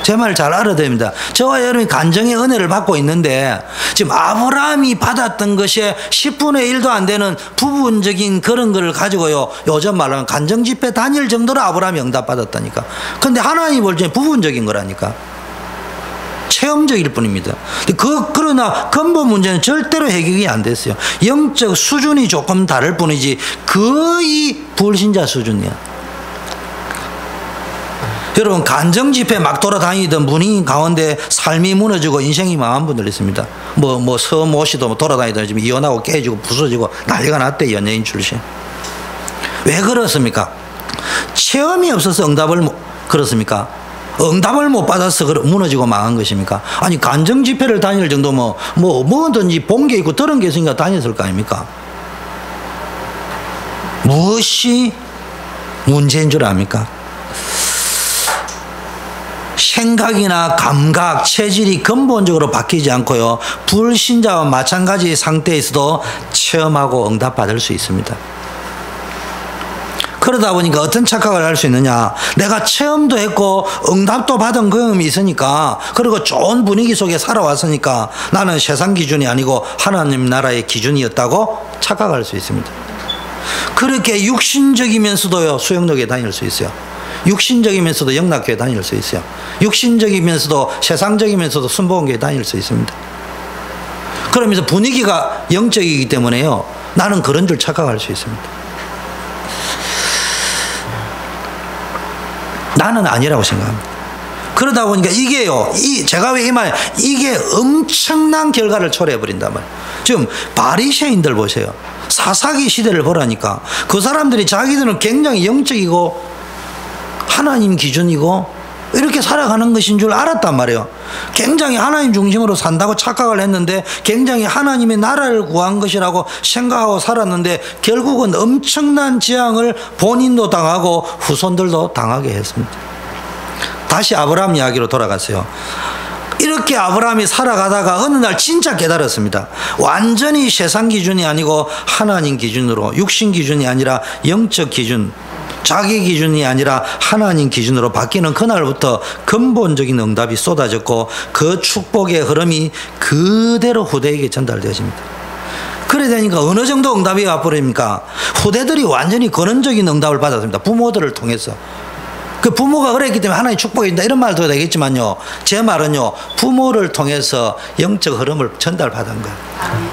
Speaker 1: 제 말 잘 알아야 됩니다. 저와 여러분이 간정의 은혜를 받고 있는데, 지금 아브라함이 받았던 것이 10분의 1도 안 되는 부분적인 그런 거를 가지고요, 요즘 말로 하면 간정 집회 다닐 정도로 아브라함이 응답받았다니까. 근데 하나님 볼 때는 부분적인 거라니까. 체험적일 뿐입니다. 그러나 근본 문제는 절대로 해결이 안 됐어요. 영적 수준이 조금 다를 뿐이지 거의 불신자 수준이야. 여러분, 간정 집회 막 돌아다니던 분위기 가운데 삶이 무너지고 인생이 망한 분들 있습니다. 서모 씨도 돌아다니던 지금 이혼하고 깨지고 부서지고 난리가 났대, 연예인 출신. 왜 그렇습니까? 체험이 없어서 응답을 그렇습니까? 응답을 못 받아서 무너지고 망한 것입니까? 아니, 간정 집회를 다닐 정도 뭐든지 본 게 있고 들은 게 있으니까 다녔을 거 아닙니까? 무엇이 문제인 줄 압니까? 생각이나 감각, 체질이 근본적으로 바뀌지 않고요, 불신자와 마찬가지 상태에서도 체험하고 응답받을 수 있습니다. 그러다 보니까 어떤 착각을 할 수 있느냐, 내가 체험도 했고 응답도 받은 경험이 있으니까, 그리고 좋은 분위기 속에 살아왔으니까 나는 세상 기준이 아니고 하나님 나라의 기준이었다고 착각할 수 있습니다. 그렇게 육신적이면서도요, 수영역에 다닐 수 있어요. 육신적이면서도 영락교회 다닐 수 있어요. 육신적이면서도 세상적이면서도 순복음교회 다닐 수 있습니다. 그러면서 분위기가 영적이기 때문에요, 나는 그런 줄 착각할 수 있습니다. 나는 아니라고 생각합니다. 그러다 보니까 이게요, 제가 왜 이 말, 이게 엄청난 결과를 초래해버린단 말이에요. 지금 바리새인들 보세요. 사사기 시대를 보라니까. 그 사람들이 자기들은 굉장히 영적이고 하나님 기준이고 이렇게 살아가는 것인 줄 알았단 말이에요. 굉장히 하나님 중심으로 산다고 착각을 했는데, 굉장히 하나님의 나라를 구한 것이라고 생각하고 살았는데, 결국은 엄청난 재앙을 본인도 당하고 후손들도 당하게 했습니다. 다시 아브라함 이야기로 돌아갔어요. 이렇게 아브라함이 살아가다가 어느 날 진짜 깨달았습니다. 완전히 세상 기준이 아니고 하나님 기준으로, 육신 기준이 아니라 영적 기준, 자기 기준이 아니라 하나님 기준으로 바뀌는 그날부터 근본적인 응답이 쏟아졌고, 그 축복의 흐름이 그대로 후대에게 전달되어집니다. 그래 되니까 어느 정도 응답이 와버립니까? 후대들이 완전히 근원적인 응답을 받았습니다. 부모들을 통해서. 그 부모가 그랬기 때문에 하나님 축복이 있다 이런 말도 되겠지만요, 제 말은요, 부모를 통해서 영적 흐름을 전달받은 거예요.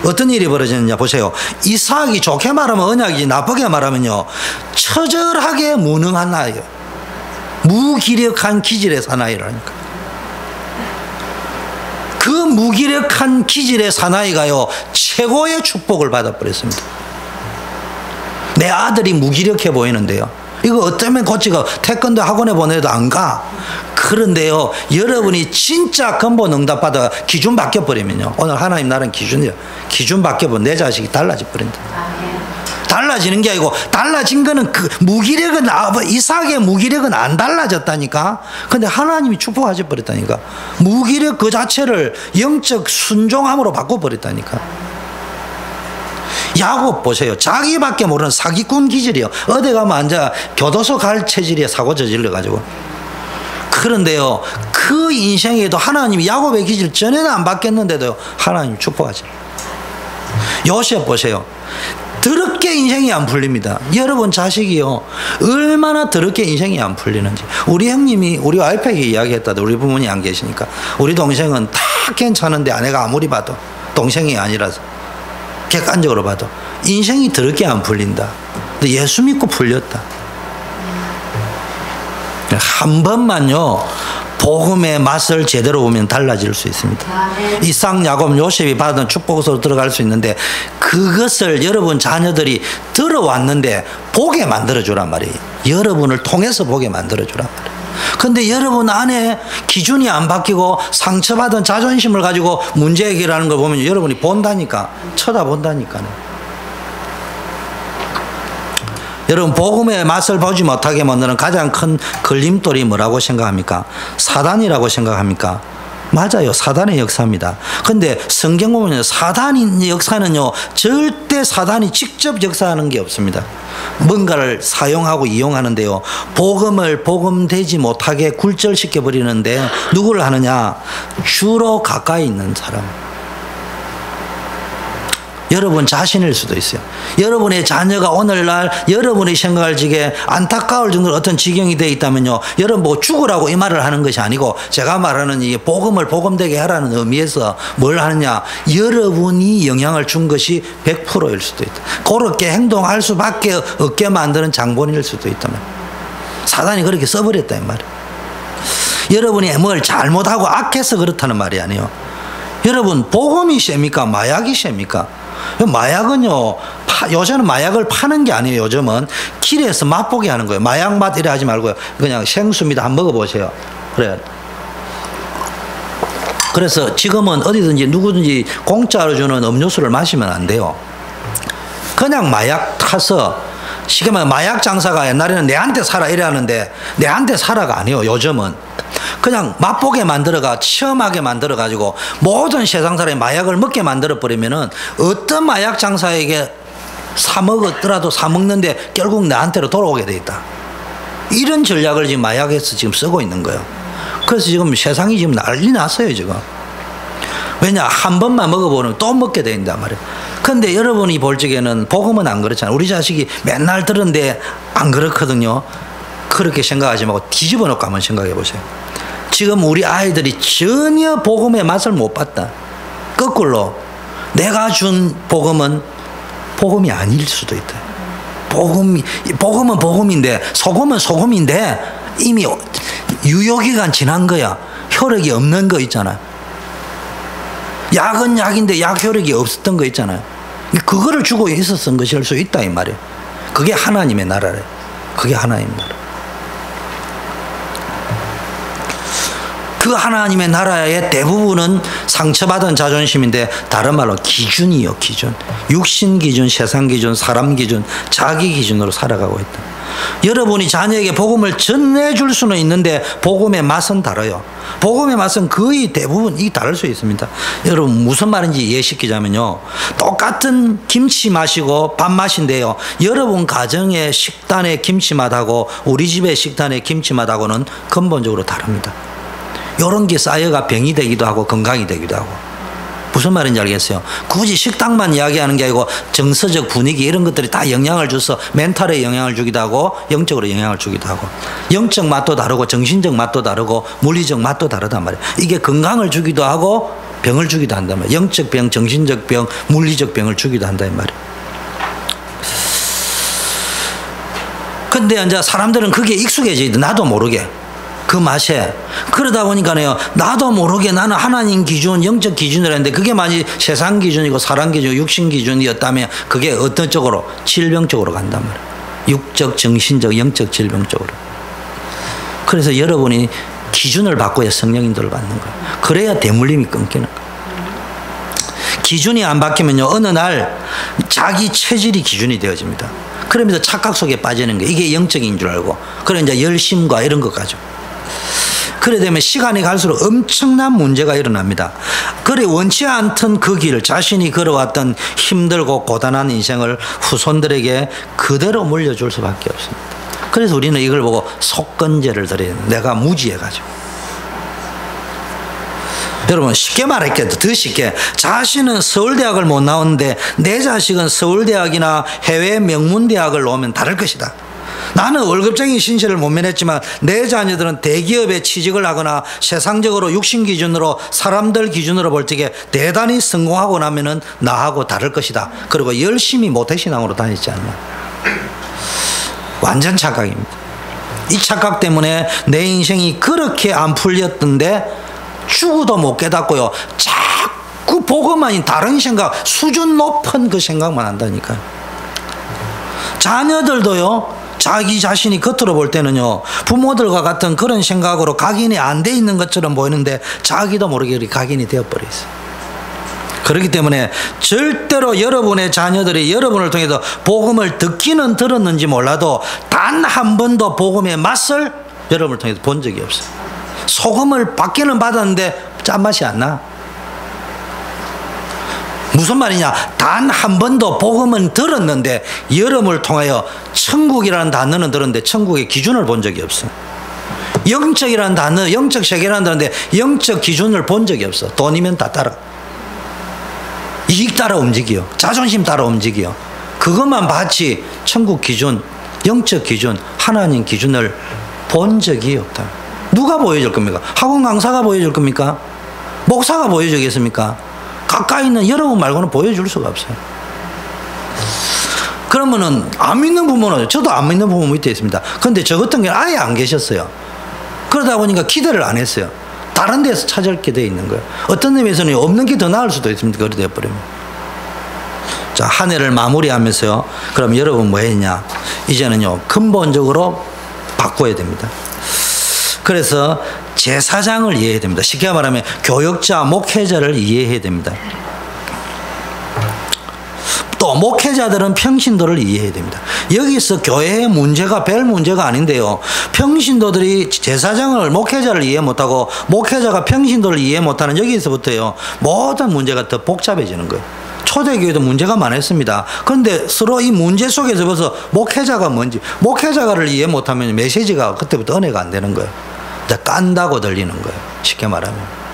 Speaker 1: 어떤 일이 벌어지느냐 보세요. 이삭이 좋게 말하면 언약이지, 나쁘게 말하면요, 처절하게 무능한 나이예요. 무기력한 기질의 사나이라니까. 그 무기력한 기질의 사나이가요, 최고의 축복을 받아버렸습니다. 내 아들이 무기력해 보이는데요, 이거 어쩌면 고치고 태권도 학원에 보내도 안 가. 그런데요, 여러분이 진짜 근본 응답받아 기준 바뀌어버리면요, 오늘 하나님 나라는 기준이에요. 기준 바뀌어버리면 내 자식이 달라져 버린다. 달라지는 게 아니고, 달라진 거는 그 무기력은, 이삭의 무기력은 안 달라졌다니까. 근데 하나님이 축복하셔 버렸다니까. 무기력 그 자체를 영적 순종함으로 바꿔버렸다니까. 야곱 보세요. 자기밖에 모르는 사기꾼 기질이요. 어디 가면 앉아 교도소 갈 체질이야, 사고 저질러가지고. 그런데요, 그 인생에도 하나님이 야곱의 기질 전에는 안 바뀌었는데도 하나님 축복하죠. 요셉 보세요. 더럽게 인생이 안 풀립니다. 여러분 자식이요, 얼마나 더럽게 인생이 안 풀리는지. 우리 형님이 우리 와이프에게 이야기했다도, 우리 부모님이 안 계시니까. 우리 동생은 다 괜찮은데 아내가 아무리 봐도, 동생이 아니라서 객관적으로 봐도 인생이 더럽게 안 풀린다. 근데 예수 믿고 풀렸다. 한 번만요, 복음의 맛을 제대로 보면 달라질 수 있습니다. 이삭, 야곱, 요셉이 받은 축복으로 들어갈 수 있는데, 그것을 여러분 자녀들이 들어왔는데 보게 만들어주란 말이에요. 여러분을 통해서 보게 만들어주란 말이에요. 근데 여러분 안에 기준이 안 바뀌고 상처받은 자존심을 가지고 문제 해결하는 걸 보면 여러분이 본다니까, 쳐다본다니까요. 여러분, 복음의 맛을 보지 못하게 만드는 가장 큰 걸림돌이 뭐라고 생각합니까? 사단이라고 생각합니까? 맞아요. 사단의 역사입니다. 근데 성경 보면 사단의 역사는요, 절대 사단이 직접 역사하는 게 없습니다. 뭔가를 사용하고 이용하는데요, 복음을 복음되지 못하게 굴절시켜 버리는데 누구를 하느냐? 주로 가까이 있는 사람. 여러분 자신일 수도 있어요. 여러분의 자녀가 오늘날 여러분이 생각할 적에 안타까울 정도로 어떤 지경이 되어 있다면요, 여러분 보고 죽으라고 이 말을 하는 것이 아니고, 제가 말하는 이 복음을 복음되게 하라는 의미에서 뭘 하느냐, 여러분이 영향을 준 것이 100%일 수도 있다. 그렇게 행동할 수밖에 없게 만드는 장본일 수도 있다. 사단이 그렇게 써버렸다 이 말이에요. 여러분이 뭘 잘못하고 악해서 그렇다는 말이 아니에요. 여러분, 복음이 셉니까? 마약이 셉니까? 마약은요, 요새는 마약을 파는 게 아니에요. 요즘은 길에서 맛보게 하는 거예요. 마약 맛 이래 하지 말고요, 그냥 생수입니다. 한번 먹어보세요. 그래. 그래서 지금은 어디든지 누구든지 공짜로 주는 음료수를 마시면 안 돼요. 그냥 마약 타서, 쉽게 말하면 마약 장사가 옛날에는 내한테 사라 이래 하는데, 내한테 사라가 아니에요. 요즘은 그냥 맛보게 만들어가, 체험하게 만들어가지고 모든 세상 사람이 마약을 먹게 만들어버리면은 어떤 마약 장사에게 사먹었더라도 사먹는데 결국 나한테로 돌아오게 돼 있다. 이런 전략을 지금 마약에서 지금 쓰고 있는 거예요. 그래서 지금 세상이 지금 난리 났어요 지금. 왜냐, 한 번만 먹어보면 또 먹게 된단 말이에요. 근데 여러분이 볼 적에는 복음은 안 그렇잖아요. 우리 자식이 맨날 들었는데 안 그렇거든요. 그렇게 생각하지 말고 뒤집어 놓고 한번 생각해 보세요. 지금 우리 아이들이 전혀 복음의 맛을 못 봤다. 거꾸로 내가 준 복음은 복음이 아닐 수도 있다. 복음은 복음인데, 소금은 소금인데 이미 유효기간 지난 거야. 효력이 없는 거 있잖아요. 약은 약인데 약 효력이 없었던 거 있잖아요. 그거를 주고 있었던 것일 수 있다 이 말이에요. 그게 하나님의 나라래. 그게 하나님의 나라. 그 하나님의 나라의 대부분은 상처받은 자존심인데, 다른 말로 기준이요, 기준. 육신 기준, 세상 기준, 사람 기준, 자기 기준으로 살아가고 있다. 여러분이 자녀에게 복음을 전해줄 수는 있는데 복음의 맛은 다르요. 복음의 맛은 거의 대부분 이 다를 수 있습니다. 여러분 무슨 말인지 이해시키자면요, 똑같은 김치 맛이고 밥 맛인데요, 여러분 가정의 식단의 김치 맛하고 우리 집의 식단의 김치 맛하고는 근본적으로 다릅니다. 이런 게 쌓여가 병이 되기도 하고 건강이 되기도 하고. 무슨 말인지 알겠어요? 굳이 식당만 이야기하는 게 아니고 정서적 분위기 이런 것들이 다 영향을 줘서 멘탈에 영향을 주기도 하고 영적으로 영향을 주기도 하고, 영적 맛도 다르고 정신적 맛도 다르고 물리적 맛도 다르단 말이에요. 이게 건강을 주기도 하고 병을 주기도 한단 말이에요. 영적 병, 정신적 병, 물리적 병을 주기도 한단 말이에요. 근데 이제 사람들은 그게 익숙해지거든, 나도 모르게. 그 맛에. 그러다 보니까요, 나도 모르게 나는 하나님 기준, 영적 기준을 했는데 그게 만약 세상 기준이고 사람 기준, 육신 기준이었다면 그게 어떤 쪽으로? 질병 쪽으로 간단 말이에요. 육적, 정신적, 영적 질병 쪽으로. 그래서 여러분이 기준을 바꿔야 성령인도를 받는 거예요. 그래야 대물림이 끊기는 거예요. 기준이 안 바뀌면요, 어느 날 자기 체질이 기준이 되어집니다. 그러면서 착각 속에 빠지는 거예요. 이게 영적인 줄 알고. 그래 이제 열심과 이런 것 가지고. 그래 되면 시간이 갈수록 엄청난 문제가 일어납니다. 그래 원치 않던 그 길, 자신이 걸어왔던 힘들고 고단한 인생을 후손들에게 그대로 물려줄 수밖에 없습니다. 그래서 우리는 이걸 보고 속건제를 드려요. 내가 무지해가지고. 여러분 쉽게 말할게요. 더 쉽게, 자신은 서울대학을 못 나오는데 내 자식은 서울대학이나 해외 명문대학을 나오면 다를 것이다. 나는 월급쟁이 신세를 못 면했지만 내 자녀들은 대기업에 취직을 하거나 세상적으로 육신 기준으로 사람들 기준으로 볼 적에 대단히 성공하고 나면은 나하고 다를 것이다. 그리고 열심히 모태신앙으로 다니지 않나. 완전 착각입니다. 이 착각 때문에 내 인생이 그렇게 안 풀렸던데 죽어도 못 깨닫고요, 자꾸 복음만이 다른 생각, 수준 높은 그 생각만 한다니까요. 자녀들도요, 자기 자신이 겉으로 볼 때는요, 부모들과 같은 그런 생각으로 각인이 안 돼 있는 것처럼 보이는데 자기도 모르게 각인이 되어버려 있어요. 그렇기 때문에 절대로 여러분의 자녀들이 여러분을 통해서 복음을 듣기는 들었는지 몰라도 단 한 번도 복음의 맛을 여러분을 통해서 본 적이 없어요. 소금을 받기는 받았는데 짠맛이 안 나. 무슨 말이냐? 단 한 번도 복음은 들었는데 여러분을 통하여 천국이라는 단어는 들었는데 천국의 기준을 본 적이 없어. 영적이라는 단어, 영적 세계라는 단어인데 영적 기준을 본 적이 없어. 돈이면 다 따라. 이익 따라 움직여. 자존심 따라 움직여. 그것만 봤지 천국 기준, 영적 기준, 하나님 기준을 본 적이 없다. 누가 보여줄 겁니까? 학원 강사가 보여줄 겁니까? 목사가 보여주겠습니까? 가까이 있는 여러분 말고는 보여줄 수가 없어요. 그러면은 안 믿는 부모는, 저도 안 믿는 부모 밑에 있습니다. 그런데 저 같은 경우는 아예 안 계셨어요. 그러다 보니까 기대를 안 했어요. 다른 데서 찾게 돼 있는 거예요. 어떤 의미에서는 없는 게 더 나을 수도 있습니다. 그렇게 돼버리면. 자, 한 해를 마무리하면서요. 그럼 여러분 뭐 했냐? 이제는요, 근본적으로 바꿔야 됩니다. 그래서 제사장을 이해해야 됩니다. 쉽게 말하면 교역자, 목회자를 이해해야 됩니다. 또 목회자들은 평신도를 이해해야 됩니다. 여기서 교회의 문제가 별 문제가 아닌데요. 평신도들이 제사장을, 목회자를 이해 못하고 목회자가 평신도를 이해 못하는 여기서부터요. 모든 문제가 더 복잡해지는 거예요. 초대교회도 문제가 많았습니다. 그런데 서로 이 문제 속에서 벌써 목회자가 뭔지, 목회자를 이해 못하면 메시지가 그때부터 은혜가 안 되는 거예요. 깐다고 들리는 거예요. 쉽게 말하면.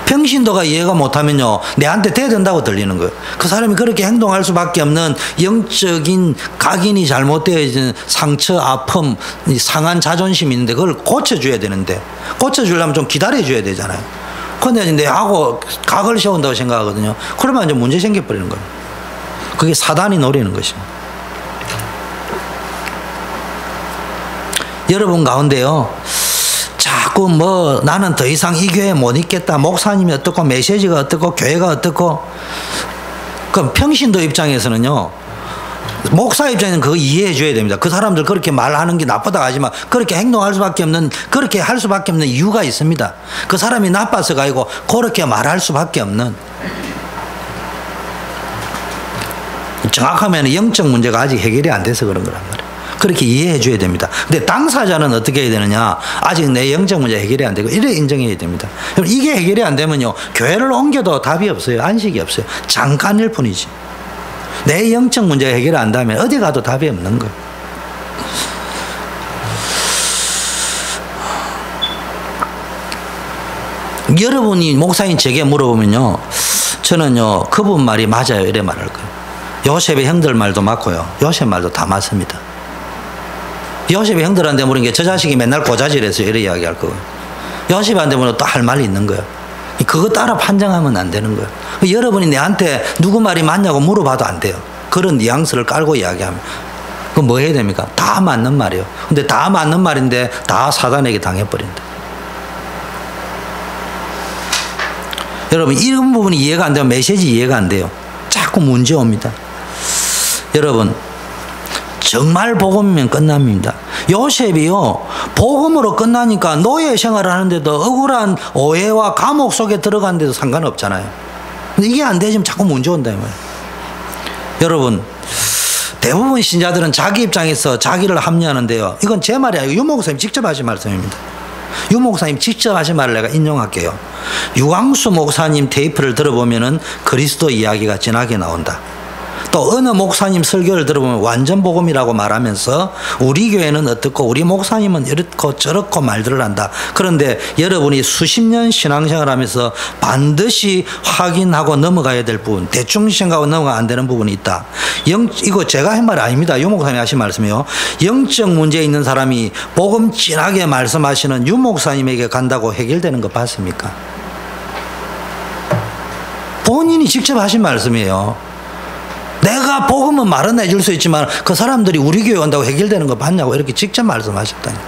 Speaker 1: 평신도가 이해가 못하면요, 내한테 대든다고 들리는 거예요. 그 사람이 그렇게 행동할 수밖에 없는 영적인 각인이 잘못되어진 상처, 아픔, 상한 자존심이 있는데 그걸 고쳐줘야 되는데, 고쳐주려면 좀 기다려줘야 되잖아요. 그런데 내하고 각을 세운다고 생각하거든요. 그러면 이제 문제 생겨버리는 거예요. 그게 사단이 노리는 것입니다. 여러분 가운데요, 자꾸 뭐 나는 더 이상 이 교회에 못 있겠다, 목사님이 어떻고 메시지가 어떻고 교회가 어떻고, 그럼 평신도 입장에서는요, 목사 입장에서는 그거 이해해 줘야 됩니다. 그 사람들 그렇게 말하는 게 나쁘다고 하지만 그렇게 행동할 수밖에 없는, 그렇게 할 수밖에 없는 이유가 있습니다. 그 사람이 나빠서가 아니고 그렇게 말할 수밖에 없는, 정확하면 영적 문제가 아직 해결이 안 돼서 그런 거란 말이에요. 그렇게 이해해 줘야 됩니다. 근데 당사자는 어떻게 해야 되느냐? 아직 내 영적 문제 해결이 안 되고 이래 인정해야 됩니다. 이게 해결이 안 되면요, 교회를 옮겨도 답이 없어요. 안식이 없어요. 잠깐일 뿐이지. 내 영적 문제가 해결이 안 되면 어디 가도 답이 없는 거예요. 여러분이 목사님 제게 물어보면요, 저는요, 그분 말이 맞아요, 이래 말할 거예요. 요셉의 형들 말도 맞고요, 요셉 말도 다 맞습니다. 요셉의 형들한테 물은 게 저 자식이 맨날 고자질해서 이래 이야기할 거예요. 요셉한테 물으면 또 할 말이 있는 거예요. 그거 따라 판정하면 안 되는 거예요. 여러분이 내한테 누구 말이 맞냐고 물어봐도 안 돼요. 그런 뉘앙스를 깔고 이야기하면. 그럼 뭐 해야 됩니까? 다 맞는 말이에요. 근데 다 맞는 말인데 다 사단에게 당해버린다. 여러분, 이런 부분이 이해가 안 되면 메시지 이해가 안 돼요. 자꾸 문제 옵니다. 여러분, 정말 복음이면 끝납니다. 요셉이요, 복음으로 끝나니까 노예 생활을 하는데도 억울한 오해와 감옥 속에 들어가는데도 상관없잖아요. 근데 이게 안 되지만 자꾸 문제 온다 이 말이에요. 여러분, 대부분 신자들은 자기 입장에서 자기를 합리하는데요, 이건 제 말이 아니고 유 목사님 직접 하신 말씀입니다. 유 목사님 직접 하신 말을 내가 인용할게요. 유광수 목사님 테이프를 들어보면은 그리스도 이야기가 진하게 나온다. 또 어느 목사님 설교를 들어보면 완전 복음이라고 말하면서 우리 교회는 어떻고 우리 목사님은 이렇고 저렇고 말들을 한다. 그런데 여러분이 수십 년 신앙생활 하면서 반드시 확인하고 넘어가야 될 부분, 대충 생각하고 넘어가 안 되는 부분이 있다. 이거 제가 한 말이 아닙니다. 유 목사님이 하신 말씀이요. 영적 문제 있는 사람이 복음 진하게 말씀하시는 유 목사님에게 간다고 해결되는 거 봤습니까? 본인이 직접 하신 말씀이에요. 내가 복음은 말은 해줄 수 있지만 그 사람들이 우리 교회 온다고 해결되는 거 봤냐고 이렇게 직접 말씀하셨다니까.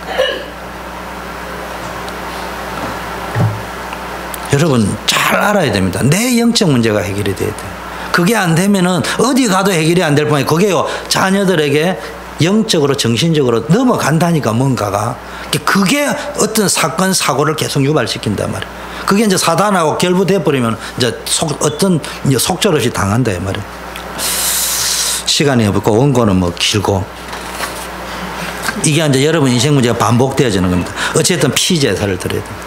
Speaker 1: 여러분 잘 알아야 됩니다. 내 영적 문제가 해결이 돼야 돼요. 그게 안 되면은 어디 가도 해결이 안 될 뿐만 아니라 그게요, 자녀들에게 영적으로 정신적으로 넘어간다니까. 뭔가가 그게 어떤 사건 사고를 계속 유발시킨단 말이에요. 그게 이제 사단하고 결부돼 버리면 이제 어떤 속절없이 당한다 이 말이에요. 시간이 없고 원고는 뭐 길고, 이게 이제 여러분 인생 문제가 반복되어지는 겁니다. 어쨌든 피제사를 드려야 됩니다.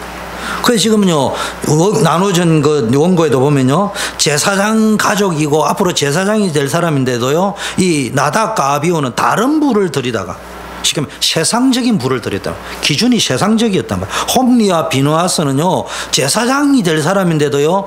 Speaker 1: 그래서 지금요 나눠진 그 원고에도 보면요 제사장 가족이고 앞으로 제사장이 될 사람인데도요 이 나답과 아비후는 다른 부를 들이다가 지금 세상적인 부를 들였다. 기준이 세상적이었단 말이에요. 홈리와 비누아스는요 제사장이 될 사람인데도요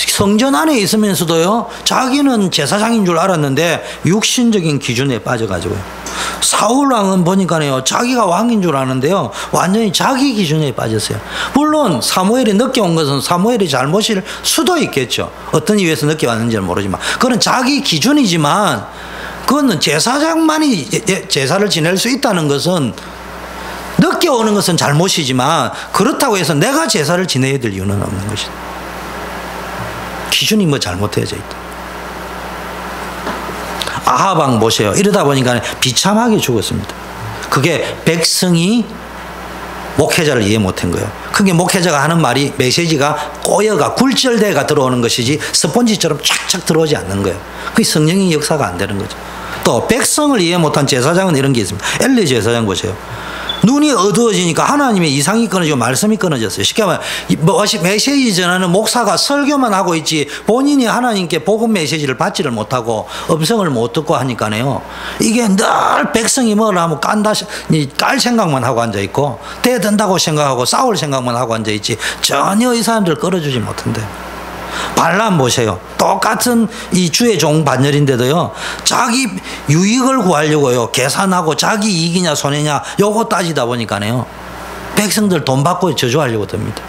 Speaker 1: 성전 안에 있으면서도요 자기는 제사장인 줄 알았는데 육신적인 기준에 빠져가지고요. 사울 왕은 보니까요 자기가 왕인 줄 아는데요 완전히 자기 기준에 빠졌어요. 물론 사무엘이 늦게 온 것은 사무엘이 잘못일 수도 있겠죠. 어떤 이유에서 늦게 왔는지는 모르지만 그건 자기 기준이지만 그거는 제사장만이 제사를 지낼 수 있다는 것은 늦게 오는 것은 잘못이지만 그렇다고 해서 내가 제사를 지내야 될 이유는 없는 것이다. 기준이 뭐 잘못되어져 있다. 아합 왕 보세요. 이러다 보니까 비참하게 죽었습니다. 그게 백성이 목회자를 이해 못한 거예요. 그게 목회자가 하는 말이 메시지가 꼬여가 굴절대가 들어오는 것이지 스펀지처럼 쫙쫙 들어오지 않는 거예요. 그게 성령의 역사가 안 되는 거죠. 또 백성을 이해 못한 제사장은 이런 게 있습니다. 엘리 제사장 보세요. 눈이 어두워지니까 하나님의 이상이 끊어지고 말씀이 끊어졌어요. 쉽게 말하면 메시지 전하는 목사가 설교만 하고 있지 본인이 하나님께 복음 메시지를 받지를 못하고 음성을 못 듣고 하니까요. 이게 늘 백성이 뭘 하면 깔 생각만 하고 앉아있고 대든다고 생각하고 싸울 생각만 하고 앉아있지 전혀 이 사람들을 끌어주지 못한대. 발람 보세요. 똑같은 이 주의 종 반열인데도요 자기 유익을 구하려고요 계산하고 자기 이익이냐 손해냐 요거 따지다 보니까요 백성들 돈 받고 저주하려고 듭니다.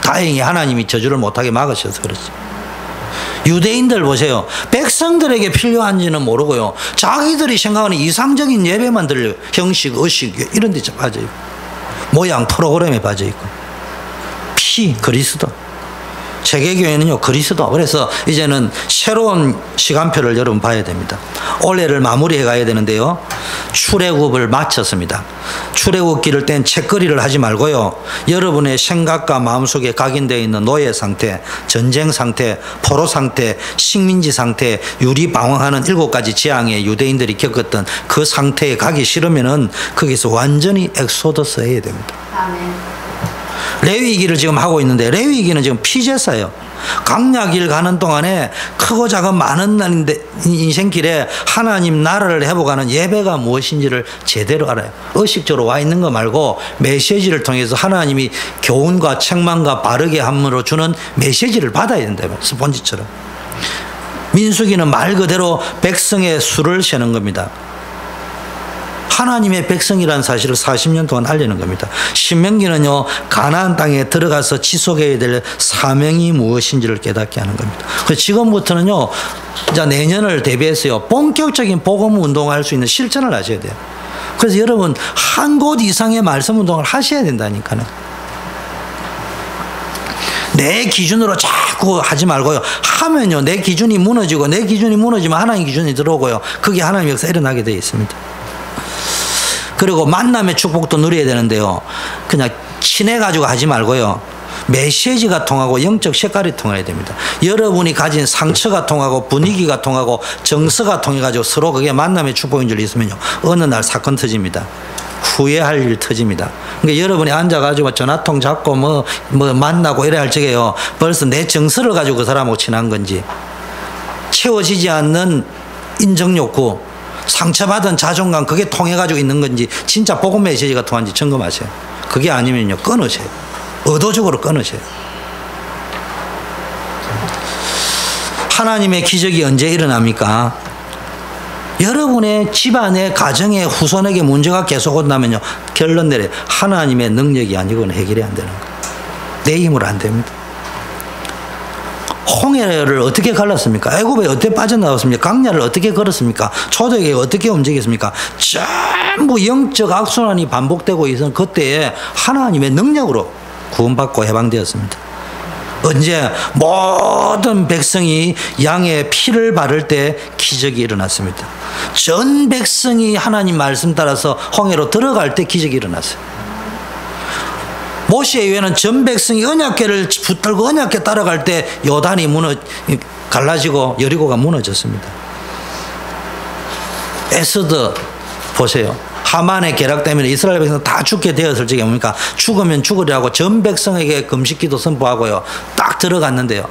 Speaker 1: 다행히 하나님이 저주를 못하게 막으셔서 그렇지. 유대인들 보세요. 백성들에게 필요한지는 모르고요 자기들이 생각하는 이상적인 예배만 들려요. 형식 의식 이런 데 빠져있고 모양 프로그램에 빠져있고 피 그리스도 세계교회는요 그리스도. 그래서 이제는 새로운 시간표를 여러분 봐야 됩니다. 올해를 마무리해 가야 되는데요 출애굽을 마쳤습니다. 출애굽기를 뗀 책거리를 하지 말고요 여러분의 생각과 마음속에 각인되어 있는 노예 상태, 전쟁 상태, 포로 상태, 식민지 상태, 유리방황하는 7가지 재앙에 유대인들이 겪었던 그 상태에 가기 싫으면은 거기서 완전히 엑소더스 해야 됩니다. 아멘. 레위기를 지금 하고 있는데 레위기는 지금 피제사예요. 강약일 가는 동안에 크고 작은 많은 인생길에 하나님 나라를 회복하는 예배가 무엇인지를 제대로 알아요. 의식적으로 와 있는 거 말고 메시지를 통해서 하나님이 교훈과 책망과 바르게 함으로 주는 메시지를 받아야 된다면 스폰지처럼. 민수기는 말 그대로 백성의 수를 세는 겁니다. 하나님의 백성이라는 사실을 40년 동안 알리는 겁니다. 신명기는요 가나안 땅에 들어가서 지속해야 될 사명이 무엇인지를 깨닫게 하는 겁니다. 그래서 지금부터는요 이제 내년을 대비해서요 본격적인 복음 운동을 할 수 있는 실천을 하셔야 돼요. 그래서 여러분 한 곳 이상의 말씀 운동을 하셔야 된다니까요. 내 기준으로 자꾸 하지 말고요 하면요 내 기준이 무너지고 내 기준이 무너지면 하나님 기준이 들어오고요 그게 하나님의 역사 일어나게 되어 있습니다. 그리고 만남의 축복도 누려야 되는데요 그냥 친해가지고 하지 말고요 메시지가 통하고 영적 색깔이 통해야 됩니다. 여러분이 가진 상처가 통하고 분위기가 통하고 정서가 통해가지고 서로 그게 만남의 축복인 줄 있으면요 어느 날 사건 터집니다. 후회할 일 터집니다. 그러니까 여러분이 앉아가지고 전화통 잡고 뭐 만나고 이래 할 적에요 벌써 내 정서를 가지고 그 사람하고 친한 건지 채워지지 않는 인정욕구 상처받은 자존감 그게 통해가지고 있는 건지 진짜 복음 메시지가 통한지 점검하세요. 그게 아니면요 끊으세요. 의도적으로 끊으세요. 하나님의 기적이 언제 일어납니까? 여러분의 집안의 가정의 후손에게 문제가 계속 온다면요 결론 내려요. 하나님의 능력이 아니고는 해결이 안 되는 거예요. 내 힘으로 안 됩니다. 홍해를 어떻게 갈랐습니까? 애굽에 어떻게 빠져나왔습니까? 강야를 어떻게 걸었습니까? 초대교회 어떻게 움직였습니까? 전부 영적 악순환이 반복되고 있던 그때에 하나님의 능력으로 구원받고 해방되었습니다. 언제 모든 백성이 양의 피를 바를 때 기적이 일어났습니다. 전 백성이 하나님 말씀 따라서 홍해로 들어갈 때 기적이 일어났어요. 모세 이후에는 전 백성이 언약궤를 붙들고 언약궤 따라갈 때 요단이 갈라지고 여리고가 무너졌습니다. 에스더 보세요. 하만의 계략 때문에 이스라엘 백성 다 죽게 되었을 적에 뭡니까? 죽으면 죽으리라고 전 백성에게 금식기도 선포하고요. 딱 들어갔는데요.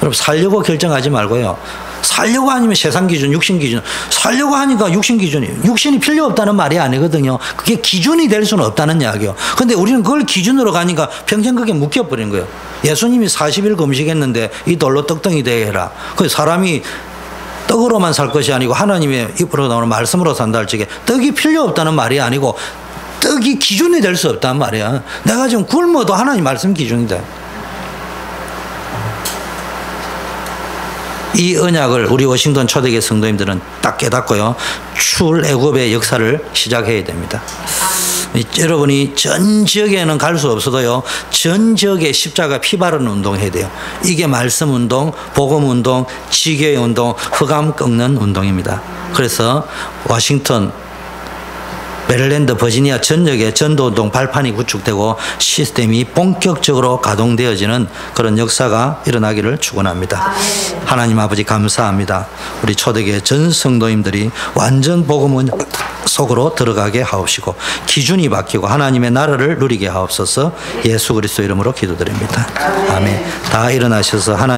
Speaker 1: 여러분 살려고 결정하지 말고요. 살려고 하면 세상 기준, 육신 기준. 살려고 하니까 육신 기준이. 육신이 필요 없다는 말이 아니거든요. 그게 기준이 될 수는 없다는 이야기요. 근데 우리는 그걸 기준으로 가니까 평생 그게 묶여버린 거예요. 예수님이 40일 금식했는데 이 돌로 떡덩이 되게 해라. 그 사람이 떡으로만 살 것이 아니고 하나님의 입으로 나오는 말씀으로 산다 할 적에 떡이 필요 없다는 말이 아니고 떡이 기준이 될 수 없단 말이야. 내가 지금 굶어도 하나님 말씀 기준이다. 이 언약을 우리 워싱턴 초대교회 성도님들은 딱 깨닫고요. 출애굽의 역사를 시작해야 됩니다. 여러분이 전 지역에는 갈 수 없어도요. 전 지역에 십자가 피 바르는 운동 해야 돼요. 이게 말씀 운동, 복음 운동, 지교의 운동, 흑암 꺾는 운동입니다. 그래서 워싱턴, 메릴랜드, 버지니아 전역에 전도운동 발판이 구축되고 시스템이 본격적으로 가동되어지는 그런 역사가 일어나기를 축원합니다. 하나님 아버지 감사합니다. 우리 초대교회 전 성도님들이 완전 복음 속으로 들어가게 하옵시고 기준이 바뀌고 하나님의 나라를 누리게 하옵소서. 예수 그리스도 이름으로 기도드립니다. 아멘. 다 일어나셔서 하나님